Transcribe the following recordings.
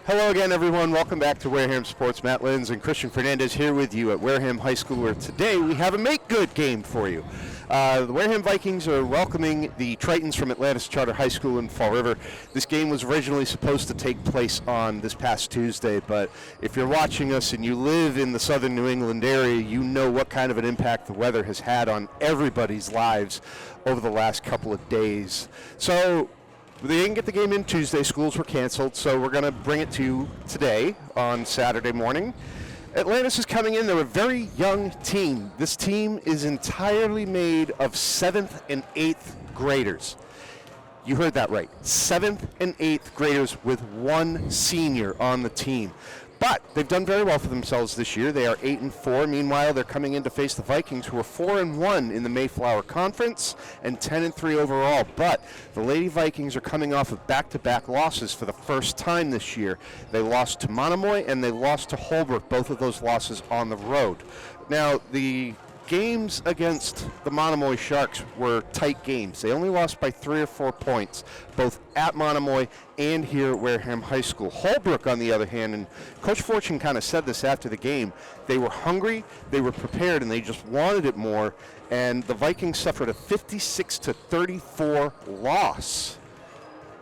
Hello again, everyone. Welcome back to Wareham Sports. Matt Lenz and Christian Fernandez here with you at Wareham High School, where today we have a make-good game for you. The Wareham Vikings are welcoming the Tritons from Atlantis Charter High School in Fall River. This game was originally supposed to take place on this past Tuesday, but if you're watching us and you live in the southern New England area, you know what kind of an impact the weather has had on everybody's lives over the last couple of days. So they didn't get the game in Tuesday. Schools were canceled, so we're going to bring it to you today on Saturday morning. Atlantis is coming in. They're a very young team. This team is entirely made of 7th and 8th graders. You heard that right. 7th and 8th graders with one senior on the team. But they've done very well for themselves this year. They are 8-4. Meanwhile, they're coming in to face the Vikings, who are 4-1 in the Mayflower Conference and 10-3 overall. But the Lady Vikings are coming off of back-to-back losses for the first time this year. They lost to Monomoy and they lost to Holbrook, both of those losses on the road. Now, the games against the Monomoy Sharks were tight games. They only lost by 3 or 4 points, both at Monomoy and here at Wareham High School. Holbrook, on the other hand, and Coach Fortune kind of said this after the game, they were hungry, they were prepared, and they just wanted it more, and the Vikings suffered a 56-34 loss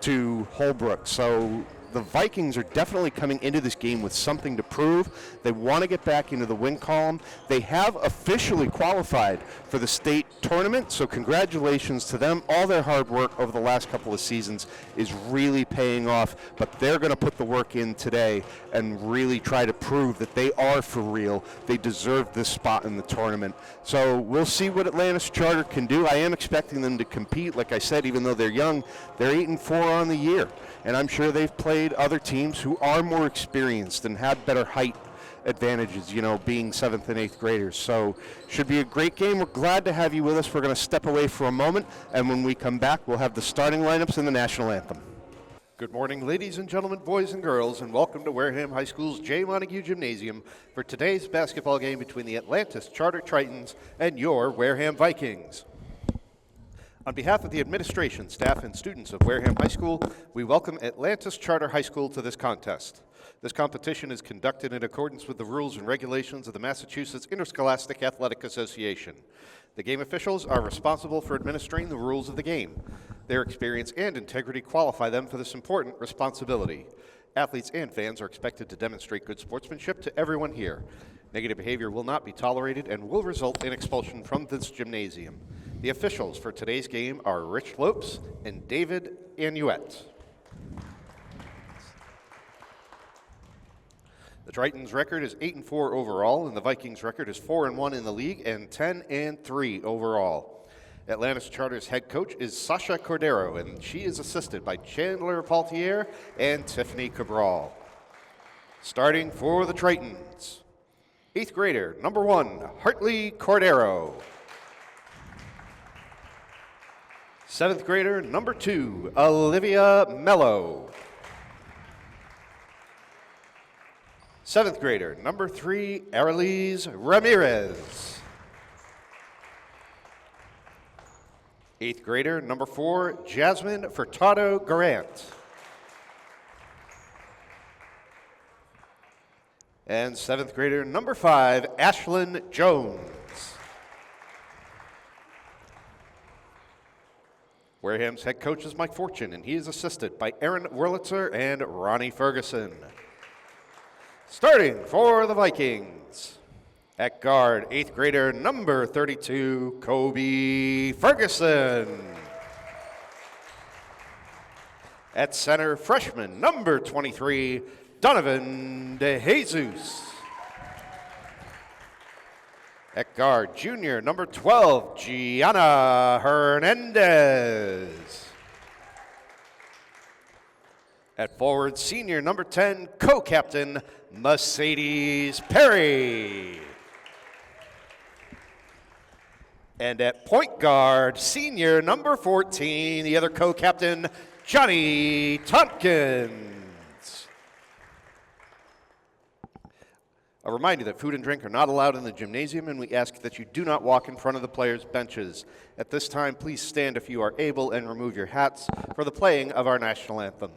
to Holbrook. So the Vikings are definitely coming into this game with something to prove. They want to get back into the win column. They have officially qualified for the state tournament, so congratulations to them. All their hard work over the last couple of seasons is really paying off, but they're going to put the work in today and really try to prove that they are for real. They deserve this spot in the tournament. So we'll see what Atlantis Charter can do. I am expecting them to compete. Like I said, even though they're young, they're 8-4 on the year, and I'm sure they've played other teams who are more experienced and have better height advantages, being 7th and 8th graders. So should be a great game. We're glad to have you with us. We're going to step away for a moment, and when we come back, we'll have the starting lineups and the national anthem. Good morning, ladies and gentlemen, boys and girls, and welcome to Wareham High School's J. Montague Gymnasium for today's basketball game between the Atlantis Charter Tritons and your Wareham Vikings. On behalf of the administration, staff, and students of Wareham High School, we welcome Atlantis Charter High School to this contest. This competition is conducted in accordance with the rules and regulations of the Massachusetts Interscholastic Athletic Association. The game officials are responsible for administering the rules of the game. Their experience and integrity qualify them for this important responsibility. Athletes and fans are expected to demonstrate good sportsmanship to everyone here. Negative behavior will not be tolerated and will result in expulsion from this gymnasium. The officials for today's game are Rich Lopes and David Anuet. The Tritons' record is 8-4 overall, and the Vikings' record is 4-1 in the league and 10-3 overall. Atlantis Charter's head coach is Sasha Cordero, and she is assisted by Chandler Paltier and Tiffany Cabral. Starting for the Tritons, 8th grader, number 1, Hartley Cordero. 7th grader, number 2, Olivia Mello. 7th grader, number 3, Aralise Ramirez. 8th grader, number 4, Jasmine Furtado Garant. And 7th grader, number 5, Ashlyn Jones. Wareham's head coach is Mike Fortune, and he is assisted by Aaron Wurlitzer and Ronnie Ferguson. Starting for the Vikings, at guard, 8th grader, number 32, Kobe Ferguson. At center, freshman, number 23, Donovan DeJesus. At guard, junior, number 12, Gianna Hernandez. At forward, senior, number 10, co-captain, Mercedes Perry. And at point guard, senior, number 14, the other co-captain, Johnny Tompkins. A reminder that food and drink are not allowed in the gymnasium, and we ask that you do not walk in front of the players' benches. At this time, please stand if you are able and remove your hats for the playing of our national anthem.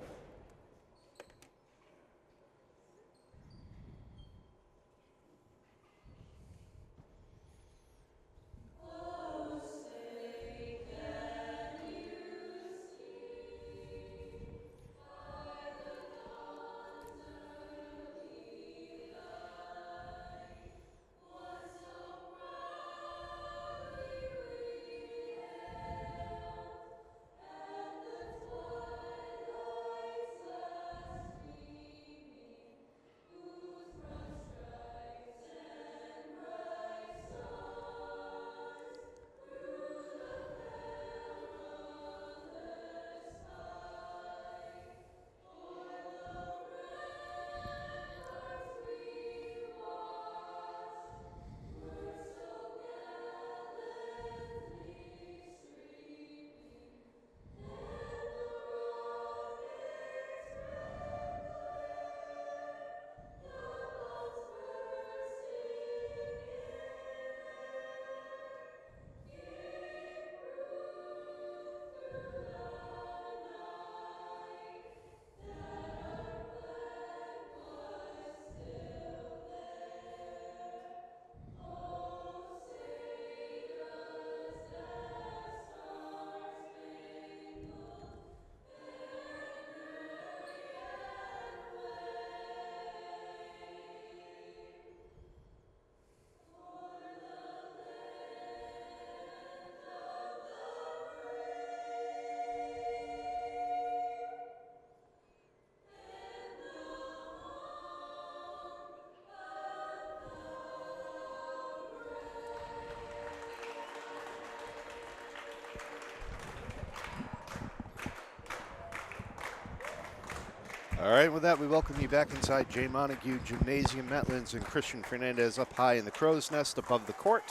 All right, with that, we welcome you back inside J. Montague Gymnasium. Matt Lins and Christian Fernandez up high in the crow's nest above the court,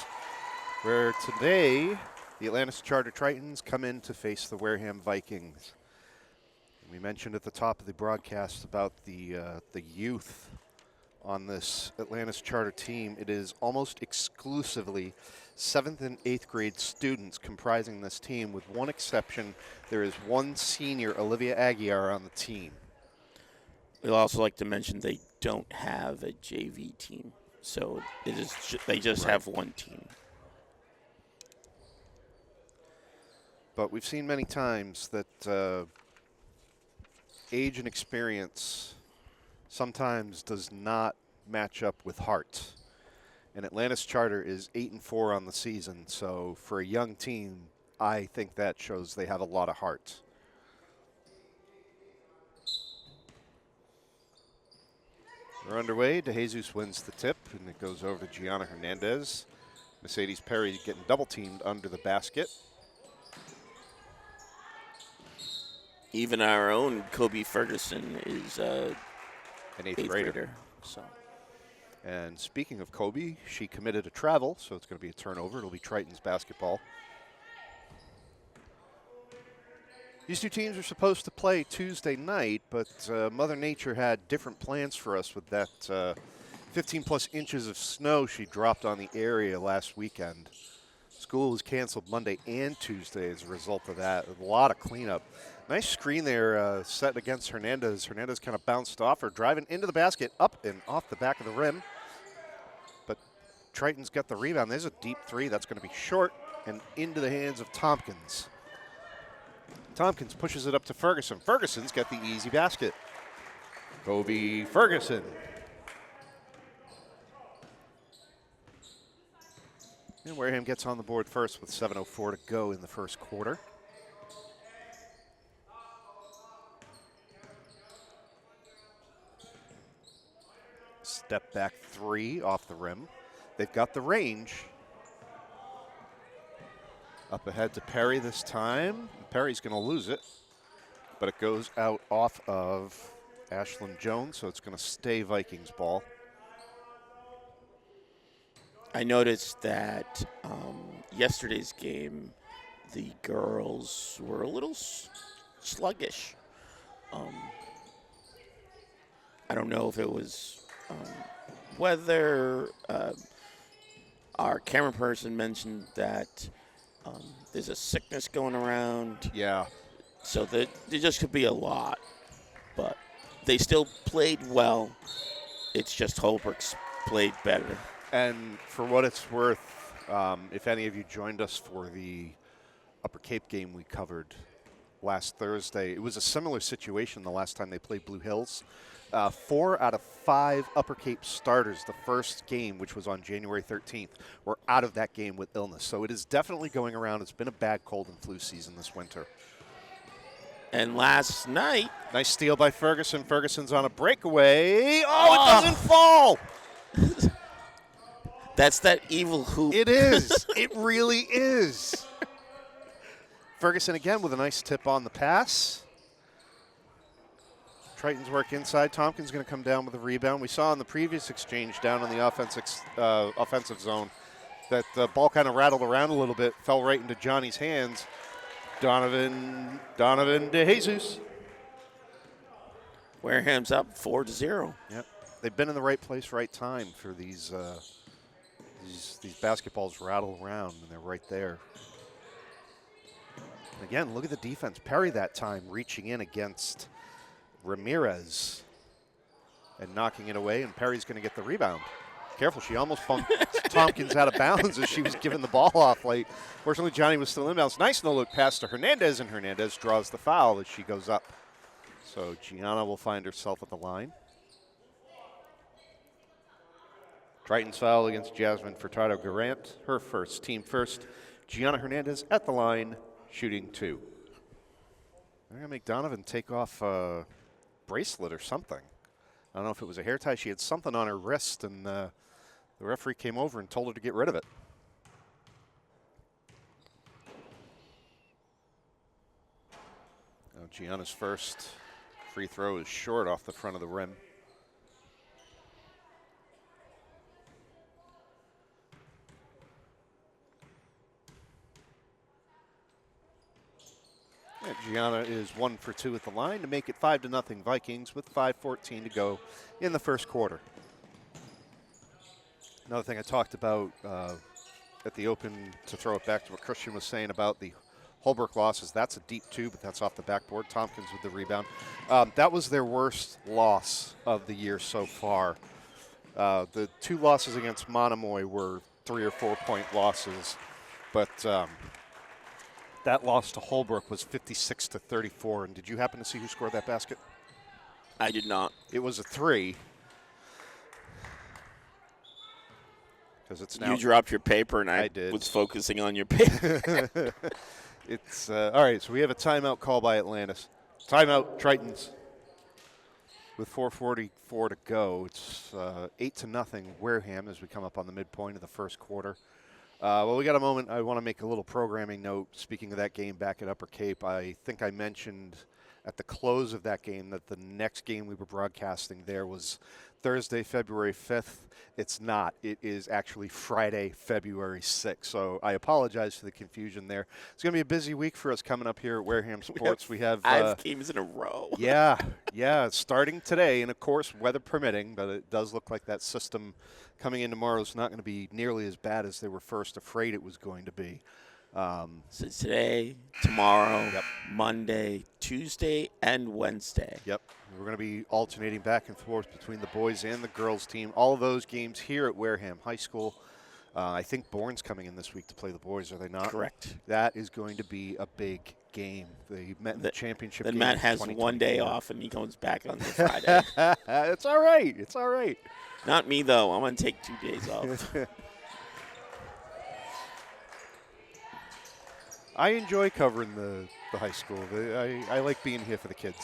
where today the Atlantis Charter Tritons come in to face the Wareham Vikings. We mentioned at the top of the broadcast about the youth on this Atlantis Charter team. It is almost exclusively 7th and 8th grade students comprising this team, with one exception. There is one senior, Olivia Aguiar, on the team. We'd also like to mention they don't have a JV team, so they just have one team. But we've seen many times that age and experience sometimes does not match up with heart. And Atlantis Charter is 8-4 on the season, so for a young team, I think that shows they have a lot of heart. We're underway. DeJesus wins the tip, and it goes over to Gianna Hernandez. Mercedes Perry getting double-teamed under the basket. Even our own Kobe Ferguson is an eighth grader. So. And speaking of Kobe, she committed a travel, so it's going to be a turnover. It'll be Tritons basketball. These two teams are supposed to play Tuesday night, but Mother Nature had different plans for us with that 15-plus inches of snow she dropped on the area last weekend. School was canceled Monday and Tuesday as a result of that. A lot of cleanup. Nice screen there set against Hernandez. Hernandez kind of bounced off her, driving into the basket, up and off the back of the rim. But Tritons got the rebound. There's a deep three. That's going to be short and into the hands of Tompkins. Tompkins pushes it up to Ferguson. Ferguson's got the easy basket. Kobe Ferguson. And Wareham gets on the board first with 7:04 to go in the first quarter. Step back three off the rim. They've got the range. Up ahead to Perry this time. Perry's going to lose it, but it goes out off of Ashlyn Jones, so it's going to stay Vikings ball. I noticed that yesterday's game, the girls were a little sluggish. I don't know if it was weather. Our camera person mentioned that there's a sickness going around. Yeah. So there just could be a lot. But they still played well. It's just Holbrook's played better. And for what it's worth, if any of you joined us for the Upper Cape game we covered last Thursday, it was a similar situation the last time they played Blue Hills. 4 out of 5 Upper Cape starters the first game, which was on January 13th, were out of that game with illness. So it is definitely going around. It's been a bad cold and flu season this winter. And last night. Nice steal by Ferguson. Ferguson's on a breakaway. Oh, it doesn't fall. That's that evil hoop. It is. It really is. Ferguson again with a nice tip on the pass. Tritons work inside. Tompkins going to come down with a rebound. We saw in the previous exchange down on the offensive zone that the ball kind of rattled around a little bit, fell right into Johnny's hands. Donovan DeJesus. Wareham's up 4-0. Yep, they've been in the right place, right time for these basketballs rattle around, and they're right there. Again, look at the defense. Perry that time reaching in against Ramirez and knocking it away, and Perry's going to get the rebound. Careful, she almost bumped Tompkins out of bounds as she was giving the ball off late. Fortunately, Johnny was still inbounds. Nice no-look pass to Hernandez, and Hernandez draws the foul as she goes up. So Gianna will find herself at the line. Tritons foul against Jasmine Furtado-Garant, her first, team first. Gianna Hernandez at the line, shooting 2. They're going to make Donovan take off a bracelet or something. I don't know if it was a hair tie. She had something on her wrist, and the referee came over and told her to get rid of it. Now Gianna's first Free throw is short off the front of the rim. And Gianna is 1 for 2 at the line to make it 5-0 Vikings with 5:14 to go in the first quarter. Another thing I talked about at the open, to throw it back to what Christian was saying about the Holbrook losses, that's a deep two, but that's off the backboard. Tompkins with the rebound. That was their worst loss of the year so far. The 2 losses against Monomoy were 3 or 4 point losses, but that loss to Holbrook was 56-34. And did you happen to see who scored that basket? I did not. It was a 3. Because it's now. You dropped your paper, and I did. was focusing on your paper. It's all right. So we have a timeout call by Atlantis. Timeout, Tritons. With 4:44 to go, it's 8-0 Wareham as we come up on the midpoint of the first quarter. Well, we got a moment. I want to make a little programming note. Speaking of that game back at Upper Cape, I think I mentioned at the close of that game that the next game we were broadcasting there was Thursday, February 5th. It's not. It is actually Friday, February 6th. So I apologize for the confusion there. It's going to be a busy week for us coming up here at Wareham Sports. We have 5 games in a row. Yeah, starting today, and of course, weather permitting, but it does look like that system coming in tomorrow is not going to be nearly as bad as they were first afraid it was going to be. So today, tomorrow, Monday, Tuesday, and Wednesday. Yep. We're going to be alternating back and forth between the boys and the girls team. All of those games here at Wareham High School. I think Bourne's coming in this week to play the boys, are they not? Correct. That is going to be a big game. They met in the championship game. Then Matt has 1 day off, and he comes back on the Friday. It's all right. It's all right. Not me, though. I'm going to take 2 days off. I enjoy covering the high school. I like being here for the kids.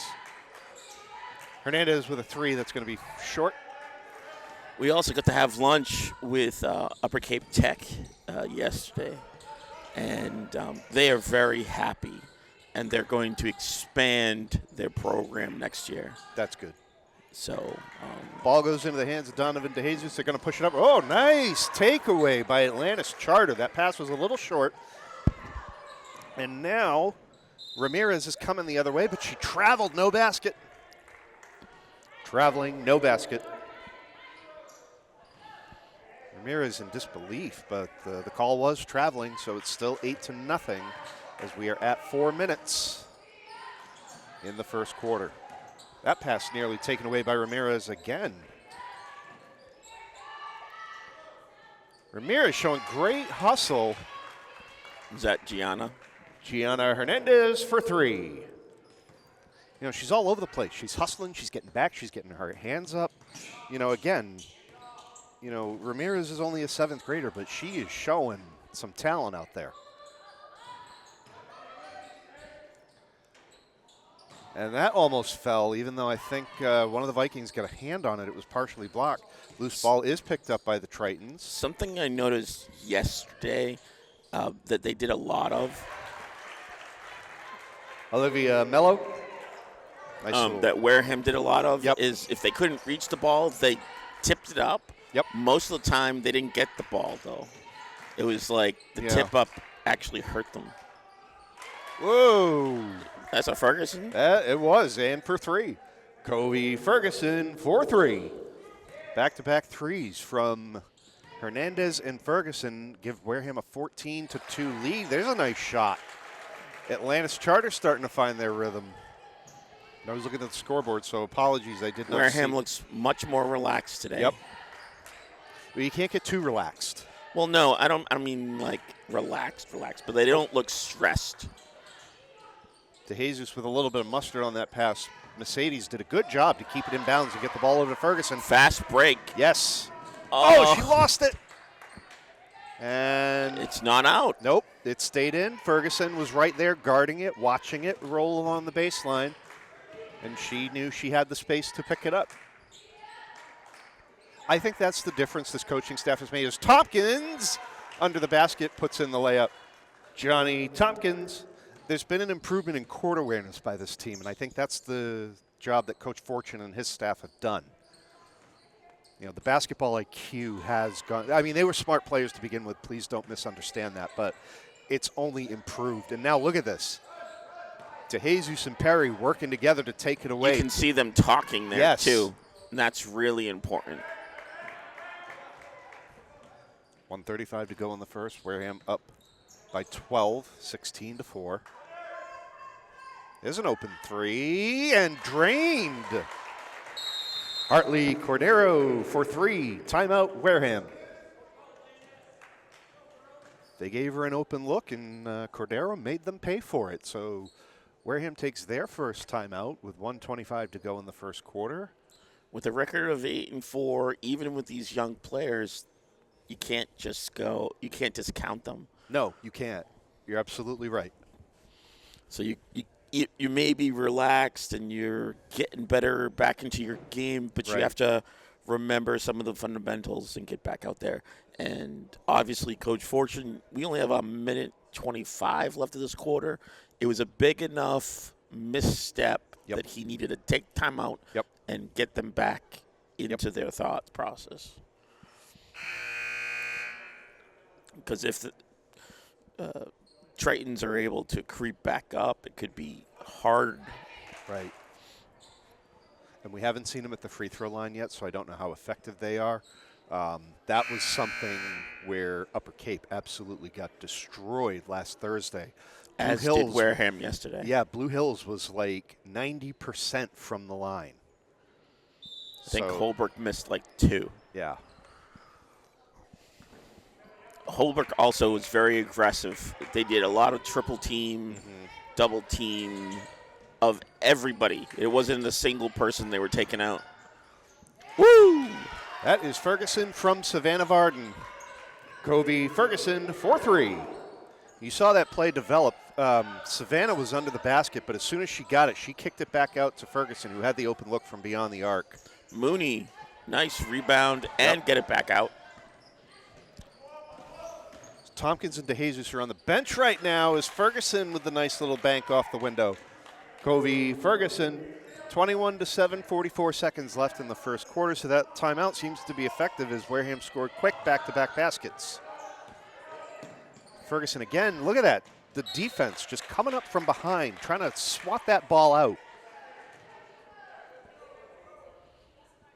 Hernandez with a 3 that's going to be short. We also got to have lunch with Upper Cape Tech yesterday, and they are very happy, and they're going to expand their program next year. That's good. So, ball goes into the hands of Donovan DeJesus. They're going to push it up. Oh, nice takeaway by Atlantis Charter. That pass was a little short. And now Ramirez is coming the other way, but she traveled, no basket. Traveling, no basket. Ramirez in disbelief, but the call was traveling, so it's still 8-0 as we are at 4 minutes in the first quarter. That pass nearly taken away by Ramirez again. Ramirez showing great hustle. Is that Gianna? Gianna Hernandez for 3. You know, she's all over the place. She's hustling. She's getting back. She's getting her hands up. You know, again, Ramirez is only a 7th grader, but she is showing some talent out there. And that almost fell, even though I think one of the Vikings got a hand on it. It was partially blocked. Loose ball is picked up by the Tritons. Something I noticed yesterday that they did a lot of. Olivia Mello. Nice that Wareham did a lot of is if they couldn't reach the ball, they tipped it up. Yep. Most of the time, they didn't get the ball, though. It was like the tip up actually hurt them. Whoa. That's a Ferguson? It was, and for 3. Covey Ferguson for 3. Back-to-back threes from Hernandez and Ferguson give Wareham a 14-2 lead. There's a nice shot. Atlantis Charter starting to find their rhythm. I was looking at the scoreboard, so apologies, I did not Wareham looks much more relaxed today. Yep. But you can't get too relaxed. Well, no, I don't mean like relaxed, but they don't look stressed. DeJesus with a little bit of mustard on that pass. Mercedes did a good job to keep it in bounds and get the ball over to Ferguson. Fast break. Yes. Oh, she lost it. And it's not out. Nope, it stayed in. Ferguson was right there guarding it, watching it roll along the baseline, and she knew she had the space to pick it up. I think that's the difference this coaching staff has made is Tompkins under the basket puts in the layup. Johnny Tompkins. There's been an improvement in court awareness by this team, and I think that's the job that Coach Fortune and his staff have done. You know, the basketball IQ has gone. I mean, they were smart players to begin with. Please don't misunderstand that. But it's only improved. And now look at this. DeJesus and Perry working together to take it away. You can see them talking there, yes. too. And that's really important. 1:35 to go in the first. Wareham up by 12, 16-4. There's an open three and drained. Hartley Cordero for three. Timeout, Wareham. They gave her an open look, and Cordero made them pay for it. So Wareham takes their first timeout with 1:25 to go in the first quarter. With a record of 8-4, even with these young players, you can't just discount them. No, you can't. You're absolutely right. So you may be relaxed and you're getting better back into your game, but right. You have to remember some of the fundamentals and get back out there. And obviously, Coach Fortune, we only have 1:25 left of this quarter. It was a big enough misstep that he needed to take time out and get them back into their thought process. Because if the Tritons are able to creep back up, it could be hard. Right. And we haven't seen them at the free throw line yet, so I don't know how effective they are. That was something where Upper Cape absolutely got destroyed last Thursday. As did Wareham yesterday. Yeah, Blue Hills was like 90% from the line. I think Holbrook missed like 2. Yeah. Holbrook also was very aggressive. They did a lot of triple team, double team of everybody. It wasn't a single person they were taking out. Woo! That is Ferguson from Savannah Varden. Covey Ferguson for 3. You saw that play develop. Savannah was under the basket, but as soon as she got it, she kicked it back out to Ferguson, who had the open look from beyond the arc. Mooney, nice rebound and get it back out. Tompkins and DeJesus are on the bench right now as Ferguson with the nice little bank off the window. Covey Ferguson, 21-7, 44 seconds left in the first quarter, so that timeout seems to be effective as Wareham scored quick back-to-back baskets. Ferguson again, look at that. The defense just coming up from behind, trying to swat that ball out.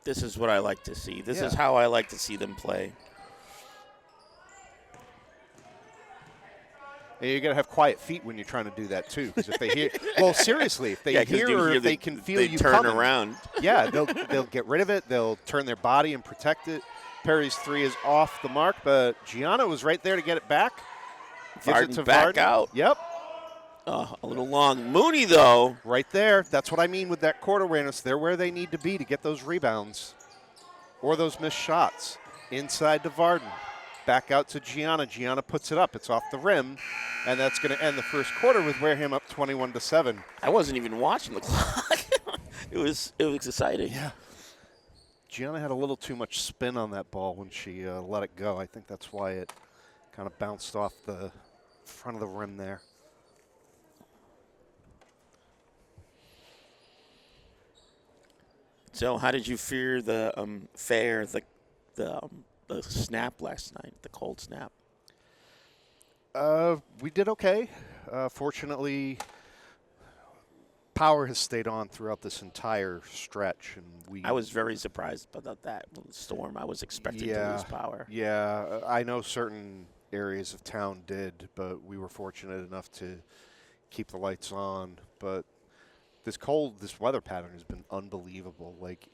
This is what I like to see. This is how I like to see them play. And you got to have quiet feet when you're trying to do that too, because if they hear, well, seriously, if they hear or if they can feel you turn coming, around. Yeah, they'll get rid of it. They'll turn their body and protect it. Perry's 3 is off the mark, but Gianna was right there to get it back. Varden gives it to back Varden. out. Yep. A little long. Mooney, though. Right there. That's what I mean with that court awareness. They're where they need to be to get those rebounds or those missed shots. Inside to Varden. Back out to Gianna. Gianna puts it up. It's off the rim. And that's going to end the first quarter with Wareham up 21-7. I wasn't even watching the clock. It was exciting. Yeah. Gianna had a little too much spin on that ball when she let it go. I think that's why it kind of bounced off the front of the rim there. So how did you fear the snap last night, the cold snap? We did okay. Fortunately, power has stayed on throughout this entire stretch, and I was very surprised about that storm. I was expecting to lose power. Yeah, I know certain areas of town did, but we were fortunate enough to keep the lights on. But this weather pattern has been unbelievable. Like,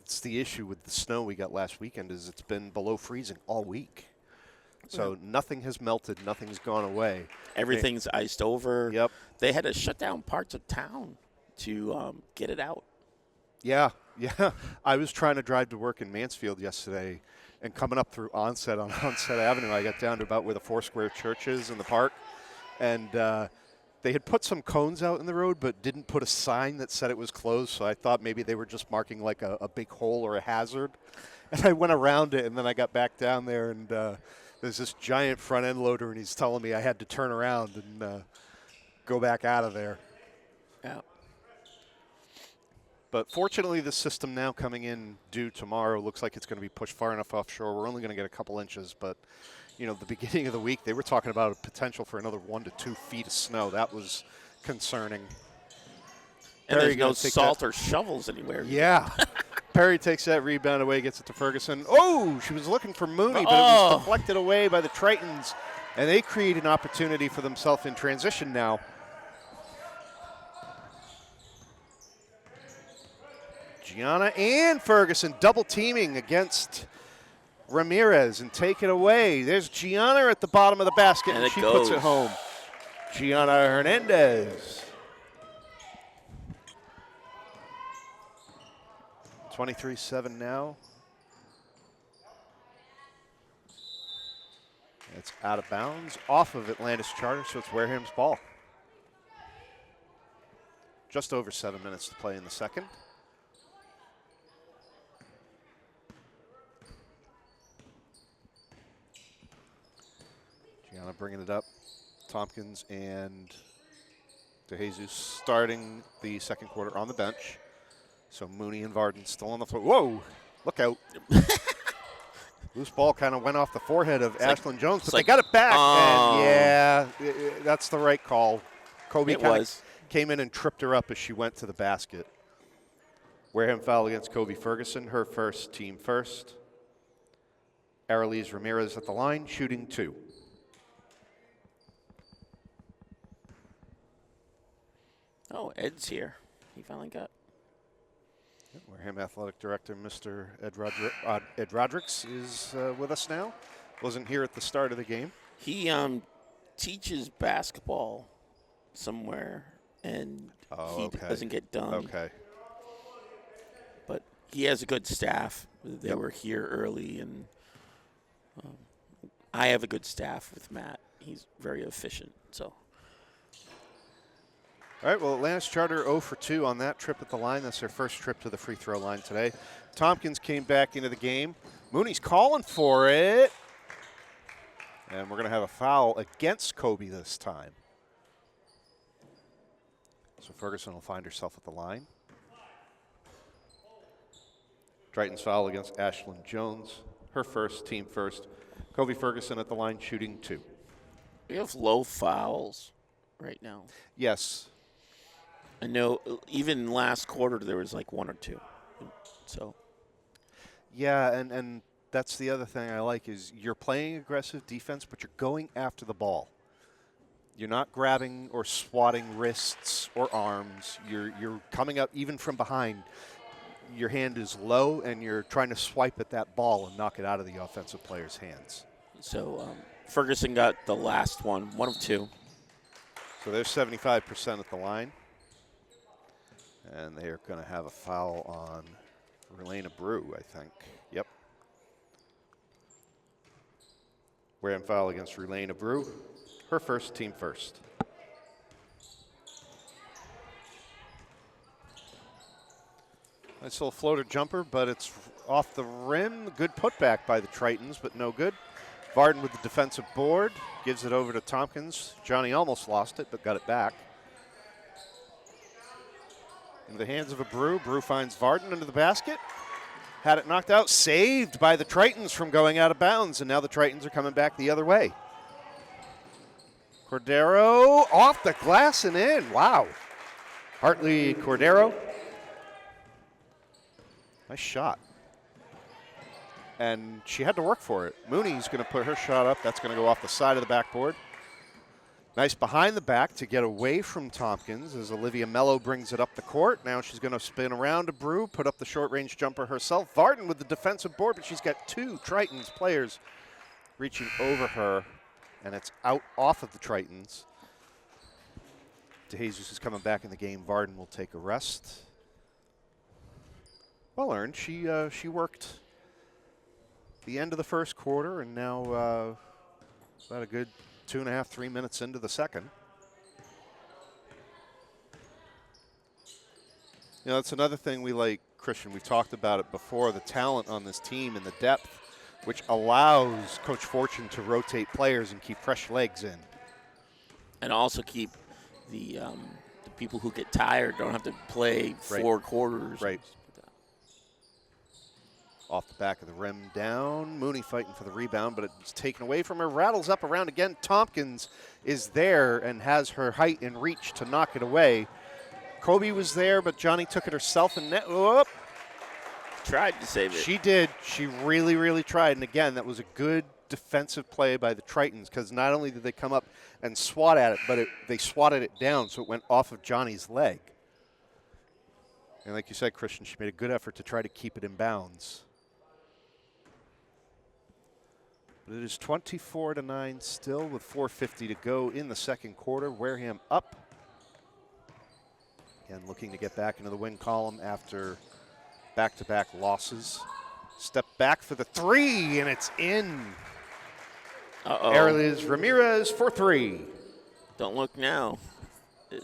it's the issue with the snow we got last weekend is it's been below freezing all week. So nothing has melted, nothing's gone away. Everything's iced over. Yep. They had to shut down parts of town to get it out. Yeah. I was trying to drive to work in Mansfield yesterday, and coming up through Onset on Onset Avenue, I got down to about where the Foursquare Church is in the park, and they had put some cones out in the road but didn't put a sign that said it was closed, so I thought maybe they were just marking like a big hole or a hazard. And I went around it, and then I got back down there, and there's this giant front-end loader, and he's telling me I had to turn around and go back out of there. Yeah. But fortunately, the system now coming in due tomorrow looks like it's going to be pushed far enough offshore. We're only going to get a couple inches, but the beginning of the week, they were talking about a potential for another 1 to 2 feet of snow. That was concerning. And there's no salt or shovels anywhere. Yeah. Perry takes that rebound away, gets it to Ferguson. Oh, she was looking for Mooney, but it was deflected away by the Tritons, and they create an opportunity for themselves in transition now. Gianna and Ferguson double teaming against Ramirez and take it away. There's Gianna at the bottom of the basket, and she puts it home. Gianna Hernandez. 23-7 now. It's out of bounds, off of Atlantis Charter, so it's Wareham's ball. Just over 7 minutes to play in the second. Gianna bringing it up. Tompkins and DeJesus starting the second quarter on the bench. So Mooney and Varden still on the floor. Whoa, look out. Loose ball kind of went off the forehead of Ashlyn Jones, but they got it back. And yeah, that's the right call. Kobe came in and tripped her up as she went to the basket. Wareham foul against Kobe Ferguson, her first, team first. Aralise Ramirez at the line, shooting 2. Oh, Ed's here. He finally got. Wareham Athletic Director, Mr. Ed Rodrigues, is with us now. Wasn't here at the start of the game. He teaches basketball somewhere, and doesn't get done. Okay. But he has a good staff. They were here early, and I have a good staff with Matt. He's very efficient, so. All right, well, Atlantis Charter 0 for 2 on that trip at the line. That's their first trip to the free throw line today. Tompkins came back into the game. Mooney's calling for it. And we're going to have a foul against Kobe this time. So Ferguson will find herself at the line. Triton's foul against Ashlyn Jones. Her first, team first. Kobe Ferguson at the line shooting 2. We have low fouls right now. Yes. I know even last quarter there was like 1 or 2. So. Yeah, and that's the other thing I like is you're playing aggressive defense, but you're going after the ball. You're not grabbing or swatting wrists or arms. You're coming up even from behind. Your hand is low, and you're trying to swipe at that ball and knock it out of the offensive player's hands. So Ferguson got the last one of 2. So they're 75% at the line. And they are going to have a foul on Relena Brew, I think. Yep. Wareham foul against Relena Brew. Her first, team first. Nice little floater jumper, but it's off the rim. Good putback by the Tritons, but no good. Varden with the defensive board. Gives it over to Tompkins. Johnny almost lost it, but got it back. In the hands of a Brew. Brew finds Varden under the basket. Had it knocked out. Saved by the Tritons from going out of bounds. And now the Tritons are coming back the other way. Cordero off the glass and in. Wow. Hartley Cordero. Nice shot. And she had to work for it. Mooney's going to put her shot up. That's going to go off the side of the backboard. Nice behind the back to get away from Tompkins as Olivia Mello brings it up the court. Now she's going to spin around to Brew, put up the short-range jumper herself. Varden with the defensive board, but she's got 2 Tritons players reaching over her, and it's out off of the Tritons. DeJesus is coming back in the game. Varden will take a rest. Well earned. She worked the end of the first quarter, and now about a good 2.5, 3 minutes into the second. That's another thing we like, Christian. We've talked about it before, the talent on this team and the depth, which allows Coach Fortune to rotate players and keep fresh legs in. And also keep the people who get tired don't have to play four quarters. Right. Off the back of the rim down. Mooney fighting for the rebound, but it's taken away from her. Rattles up around again. Tompkins is there and has her height and reach to knock it away. Kobe was there, but Johnny took it herself and net. Whoop. Tried to save it. She did. She really, really tried. And again, that was a good defensive play by the Tritons, because not only did they come up and swat at it, but they swatted it down so it went off of Johnny's leg. And like you said, Christian, she made a good effort to try to keep it in bounds. But it is 24-9 still with 4:50 to go in the second quarter. Wareham up. And looking to get back into the win column after back-to-back losses. Step back for the three, and it's in. Erliz Ramirez for three. Don't look now.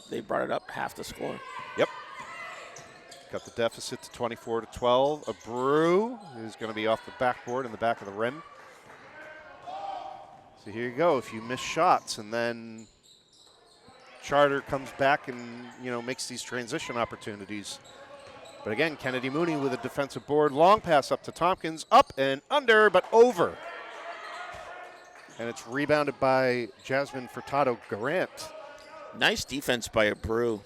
They brought it up half the score. Yep. Got the deficit to 24-12. Abreu is going to be off the backboard in the back of the rim. So here you go. If you miss shots and then Charter comes back and, makes these transition opportunities. But again, Kennedy Mooney with a defensive board. Long pass up to Tompkins. Up and under, but over. And it's rebounded by Jasmine Furtado-Garant. Nice defense by Abreu.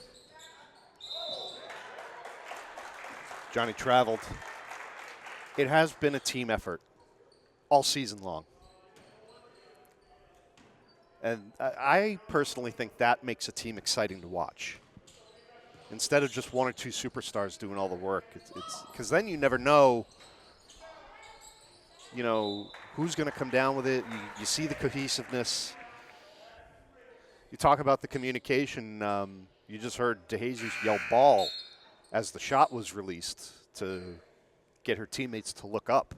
Johnny traveled. It has been a team effort all season long. And I personally think that makes a team exciting to watch. Instead of just one or two superstars doing all the work. It's because then you never know, who's going to come down with it. You see the cohesiveness. You talk about the communication. You just heard DeJesus yell ball as the shot was released to get her teammates to look up.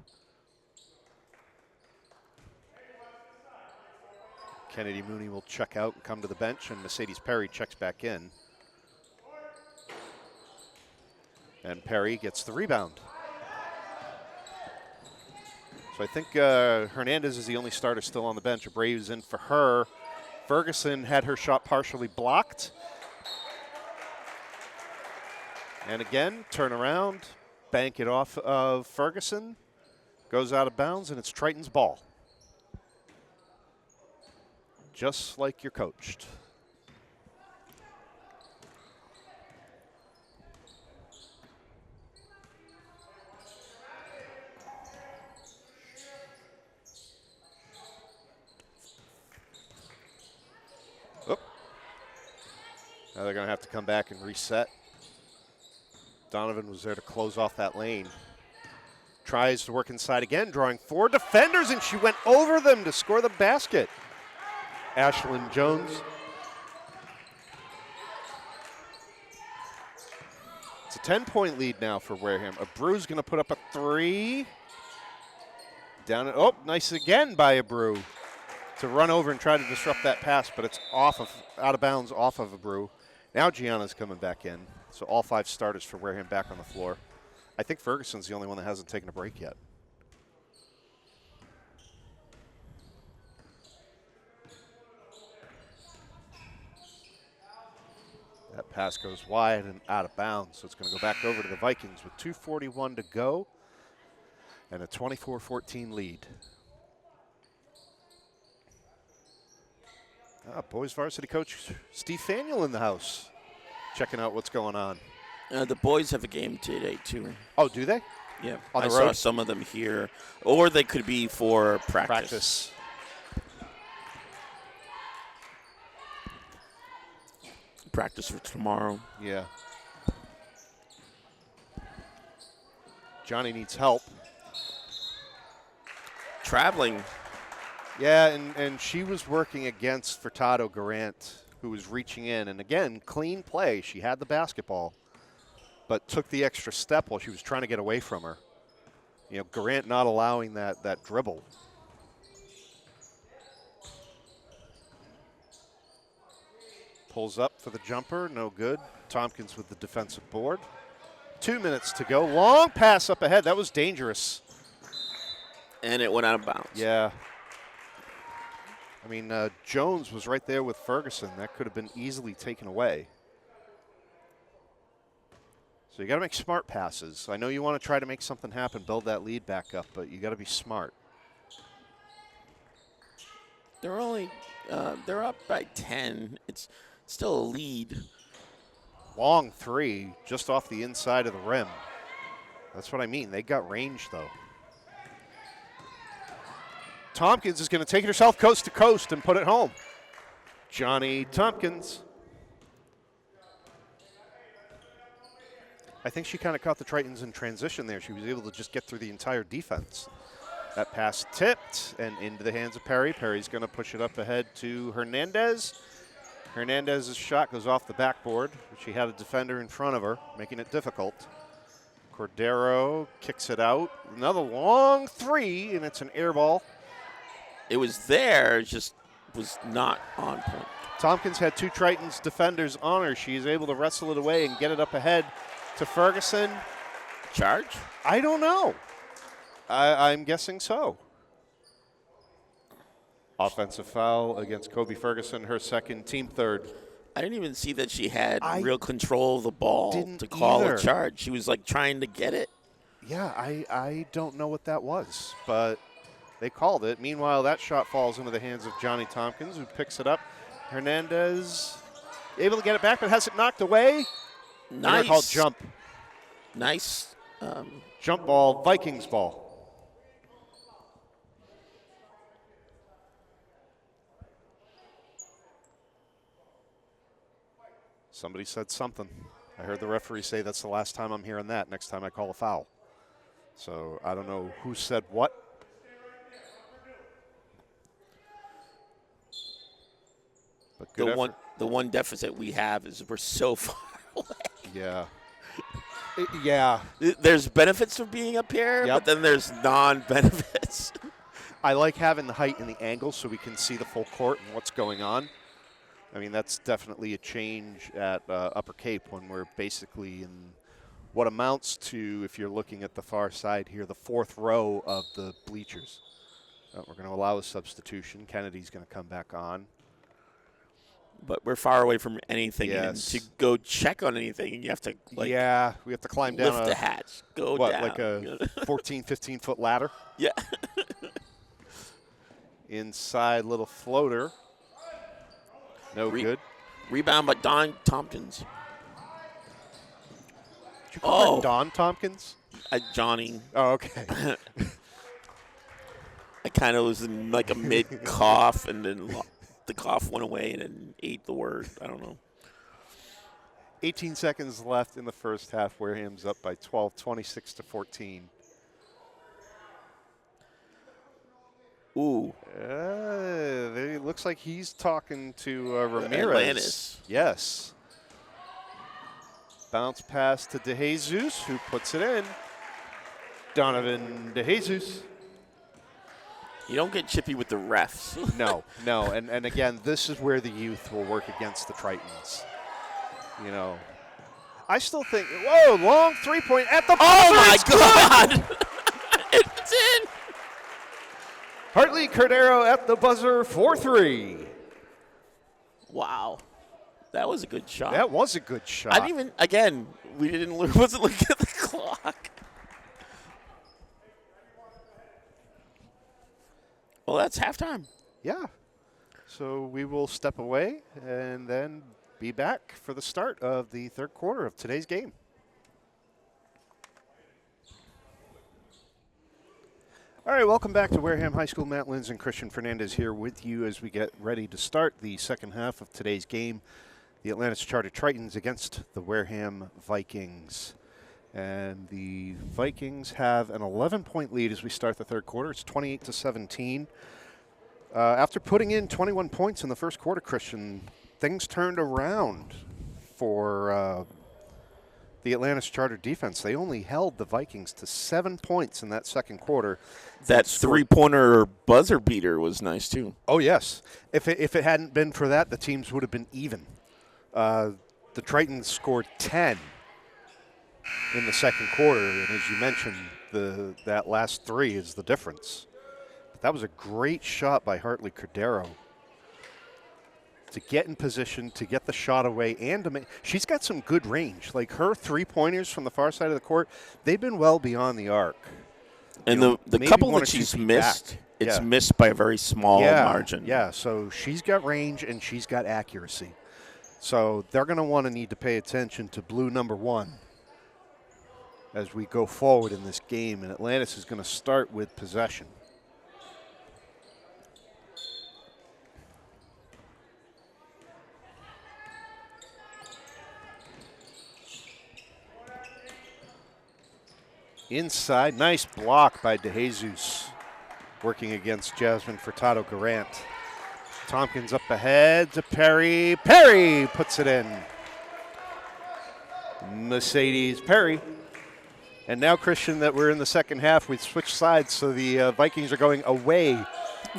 Kennedy Mooney will check out and come to the bench, and Mercedes Perry checks back in. And Perry gets the rebound. So I think Hernandez is the only starter still on the bench. Abreu's in for her. Ferguson had her shot partially blocked. And again, turn around, bank it off of Ferguson. Goes out of bounds, and it's Triton's ball. Just like you're coached. Oh. Now they're going to have to come back and reset. Donovan was there to close off that lane. Tries to work inside again, drawing four defenders, and she went over them to score the basket. Ashlyn Jones. It's a 10-point lead now for Wareham. Abreu's going to put up a three. Down it. Oh, nice again by Abreu to run over and try to disrupt that pass, but it's out of bounds off of Abreu. Now Gianna's coming back in. So all five starters for Wareham back on the floor. I think Ferguson's the only one that hasn't taken a break yet. That pass goes wide and out of bounds, so it's going to go back over to the Vikings with 2:41 to go and a 24-14 lead. Boys varsity coach Steve Faniel in the house, checking out what's going on. The boys have a game today, too. Oh, do they? Yeah, on the I road? saw some of them here, or they could be for practice. Practice for tomorrow. Yeah. Johnny needs help. Traveling. Yeah, and she was working against Furtado-Garant, who was reaching in. And again, clean play. She had the basketball, but took the extra step while she was trying to get away from her. Garant not allowing that dribble. Pulls up for the jumper, no good. Tompkins with the defensive board. 2 minutes to go. Long pass up ahead. That was dangerous. And it went out of bounds. Yeah. I mean, Jones was right there with Ferguson. That could have been easily taken away. So you got to make smart passes. I know you want to try to make something happen, build that lead back up, but you got to be smart. They're up by 10. It's still a lead. Long three, just off the inside of the rim. That's what I mean. They got range, though. Tompkins is going to take it herself coast to coast and put it home. Johnny Tompkins. I think she kind of caught the Tritons in transition there. She was able to just get through the entire defense. That pass tipped and into the hands of Perry. Perry's going to push it up ahead to Hernandez. Hernandez's shot goes off the backboard. She had a defender in front of her, making it difficult. Cordero kicks it out. Another long three, and it's an air ball. It was there, it just was not on point. Tompkins had two Tritons defenders on her. She is able to wrestle it away and get it up ahead to Ferguson. Charge? I don't know. I'm guessing so. Offensive foul against Kobe Ferguson, her second, team third. I didn't even see that she had real control of the ball to call a charge. She was like trying to get it. Yeah, I don't know what that was, but they called it. Meanwhile, that shot falls into the hands of Johnny Tompkins, who picks it up. Hernandez able to get it back, but has it knocked away. Nice. They're called jump. Nice. Jump ball, Vikings ball. Somebody said something. I heard the referee say that's the last time I'm hearing that. Next time I call a foul. So I don't know who said what. But good effort. The one deficit we have is we're so far away. Yeah. Yeah. There's benefits of being up here, but then there's non-benefits. I like having the height and the angle so we can see the full court and what's going on. I mean, that's definitely a change at Upper Cape when we're basically in what amounts to, if you're looking at the far side here, the fourth row of the bleachers. We're going to allow a substitution. Kennedy's going to come back on. But we're far away from anything. Yes. And to go check on anything, and you have to, we have to climb down. Lift the hatch. Go down. Like a 14, 15-foot ladder? Yeah. Inside little floater. No good. Rebound by Don Tompkins. Did you call her Don Tompkins? Johnny. Oh, okay. I kind of was in like a mid-cough, and then the cough went away and then ate the word. I don't know. 18 seconds left in the first half. Wareham's up by 12, 26-14. Ooh. It looks like he's talking to Ramirez. Atlantis. Yes. Bounce pass to DeJesus, who puts it in. Donovan DeJesus. You don't get chippy with the refs. No. And again, this is where the youth will work against the Tritons. You know, I still think, whoa, long three-point at the buzzer. Oh, my God. It's in. Hartley Cordero at the buzzer for three. Wow. That was a good shot. That was a good shot. I didn't even, again, wasn't looking at the clock. Well, that's halftime. Yeah. So we will step away and then be back for the start of the third quarter of today's game. All right, welcome back to Wareham High School. Matt Linz and Christian Fernandez here with you as we get ready to start the second half of today's game. The Atlantis Charter Tritons against the Wareham Vikings. And the Vikings have an 11-point lead as we start the third quarter. It's 28-17. After putting in 21 points in the first quarter, Christian, things turned around for the Atlantis Charter defense. They only held the Vikings to 7 points in that second quarter. That three-pointer buzzer beater was nice, too. Oh, yes. If it hadn't been for that, the teams would have been even. The Tritons scored 10 in the second quarter, and as you mentioned, that last three is the difference. But that was a great shot by Hartley Cordero. to get in position, to get the shot away, and to make. She's got some good range. Like her 3-pointers from the far side of the court, they've been well beyond the arc. And the couple that she's missed, it's missed by a very small margin. Yeah, so she's got range and she's got accuracy. So they're going to need to pay attention to blue number 1 as we go forward in this game. And Atlantis is going to start with possession. Inside, nice block by DeJesus, working against Jasmine Furtado-Garant. Tompkins up ahead to Perry. Perry puts it in. Mercedes Perry. And now, Christian, that we're in the second half, we switched sides, so the Vikings are going away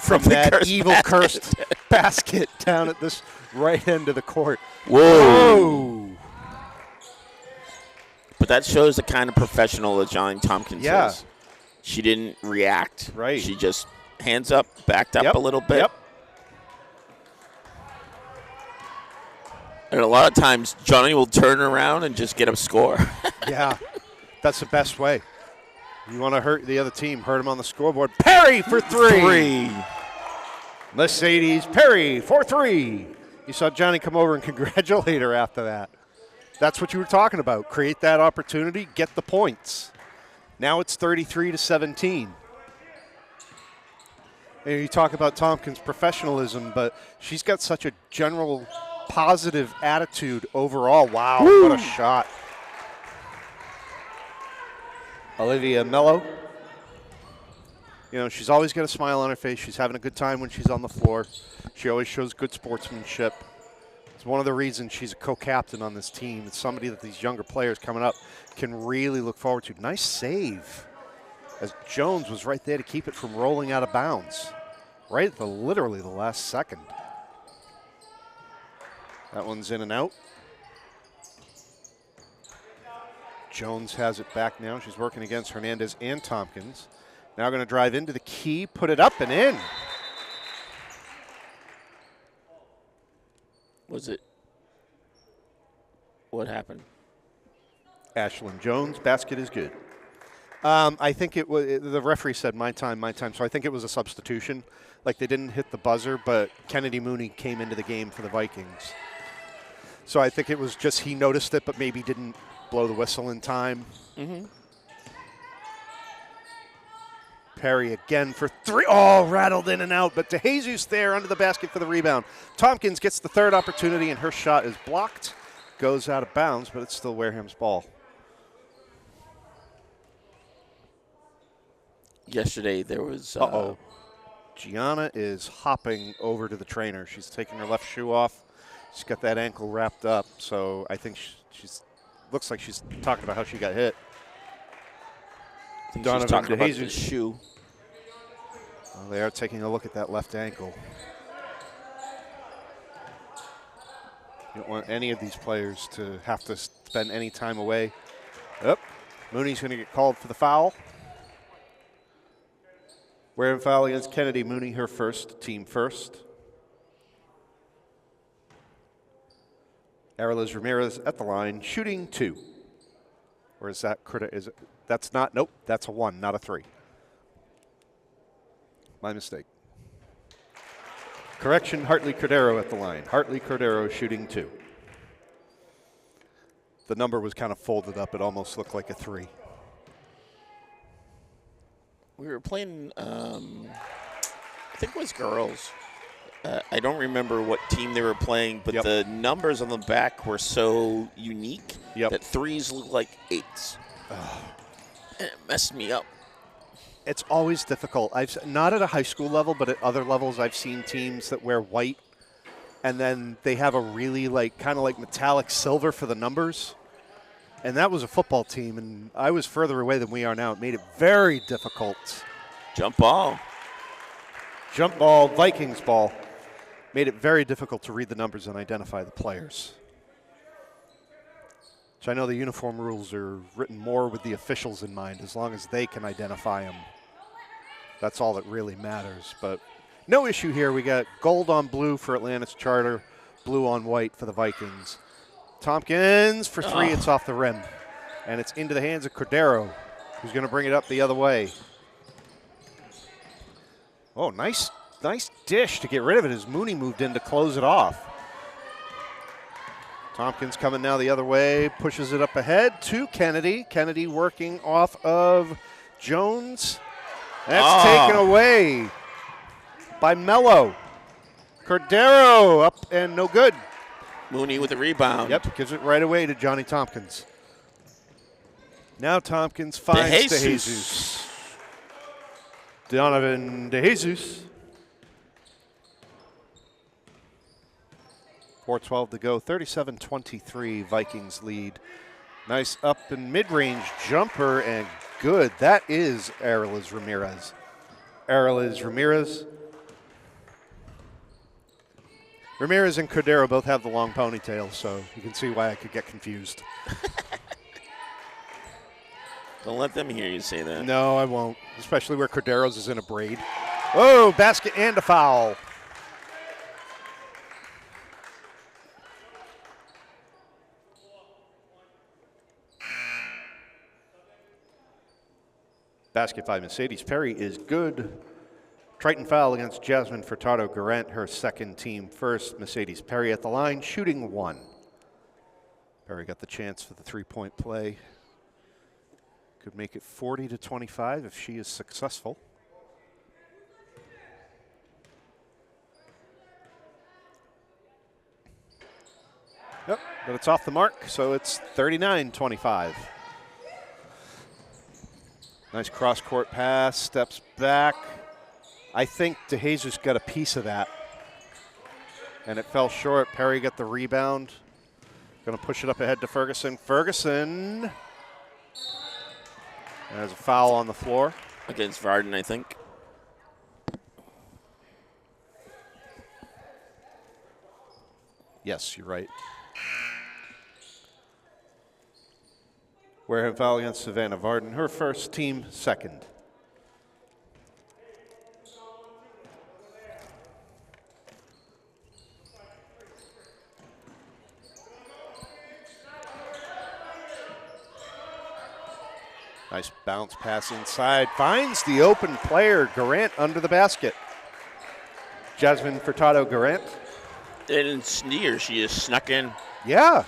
from that evil cursed basket down at this right end of the court. Whoa. But that shows the kind of professional that Johnny Tompkins is. She didn't react. Right. She just hands up, backed up a little bit. Yep. And a lot of times, Johnny will turn around and just get a score. Yeah, that's the best way. You want to hurt the other team, hurt them on the scoreboard. Perry for 3. Mercedes Perry for 3. You saw Johnny come over and congratulate her after that. That's what you were talking about. Create that opportunity, get the points. Now it's 33-17. And you talk about Tompkins' professionalism, but she's got such a general positive attitude overall. Wow, what a shot. Olivia Mello. You know, she's always got a smile on her face. She's having a good time when she's on the floor. She always shows good sportsmanship. It's one of the reasons she's a co-captain on this team. It's somebody that these younger players coming up can really look forward to. Nice save, as Jones was right there to keep it from rolling out of bounds. Right at literally the last second. That one's in and out. Jones has it back now. She's working against Hernandez and Tompkins. Now going to drive into the key, put it up and in. What happened? Ashlyn Jones, basket is good. I think it was, the referee said my time, so I think it was a substitution. Like they didn't hit the buzzer, but Kennedy Mooney came into the game for the Vikings. So I think it was just he noticed it, but maybe didn't blow the whistle in time. Mm-hmm. Perry again for 3. Oh, rattled in and out, but DeJesus there under the basket for the rebound. Tompkins gets the third opportunity, and her shot is blocked. Goes out of bounds, but it's still Wareham's ball. Yesterday there was... Gianna is hopping over to the trainer. She's taking her left shoe off. She's got that ankle wrapped up, so I think she's looks like she's talking about how she got hit. I think she's talking about the shoe. Well, they are taking a look at that left ankle. You don't want any of these players to have to spend any time away. Yep. Mooney's going to get called for the foul. Wareham foul against Kennedy Mooney, her first, team first. Arelis Ramirez at the line, shooting 2. Or is that that's not, nope, that's a 1, not a 3. My mistake. Correction, Hartley Cordero at the line. Hartley Cordero shooting 2. The number was kind of folded up. It almost looked like a 3. We were playing, I think it was girls. I don't remember what team they were playing, but the numbers on the back were so unique that 3s look like 8s. And it messed me up. It's always difficult. Not at a high school level, but at other levels, I've seen teams that wear white, and then they have a really kind of like metallic silver for the numbers. And that was a football team, and I was further away than we are now. It made it very difficult. Jump ball. Jump ball, Vikings ball. Made it very difficult to read the numbers and identify the players. So I know the uniform rules are written more with the officials in mind, as long as they can identify them. That's all that really matters. But no issue here. We got gold on blue for Atlantis Charter, blue on white for the Vikings. Tompkins for three. It's off the rim. And it's into the hands of Cordero, who's going to bring it up the other way. Oh, nice dish to get rid of it as Mooney moved in to close it off. Tompkins coming now the other way, pushes it up ahead to Kennedy. Kennedy working off of Jones. That's taken away by Mello. Cordero up and no good. Mooney with the rebound. Yep, gives it right away to Johnny Tompkins. Now Tompkins finds DeJesus. Donovan DeJesus. 4:12 to go, 37-23, Vikings lead. Nice up and mid-range jumper and good. That is Arelis Ramirez. Arelis Ramirez. Ramirez and Cordero both have the long ponytails, so you can see why I could get confused. Don't let them hear you say that. No, I won't, especially where Cordero's is in a braid. Oh, basket and a foul. Basket by Mercedes Perry is good. Triton foul against Jasmine Furtado-Garant, her second team first. Mercedes Perry at the line, shooting one. Perry got the chance for the three-point play. Could make it 40-25 if she is successful. Yep, but it's off the mark, so it's 39-25. Nice cross-court pass, steps back. I think DeJesus got a piece of that, and it fell short. Perry got the rebound. Going to push it up ahead to Ferguson. Ferguson has a foul on the floor. Against Varden, I think. Yes, you're right. Wareham foul against Savannah Varden, her first, team second. Nice bounce pass inside. Finds the open player, Garant, under the basket. Jasmine Furtado-Garant. They didn't sneer. She just snuck in. Yeah.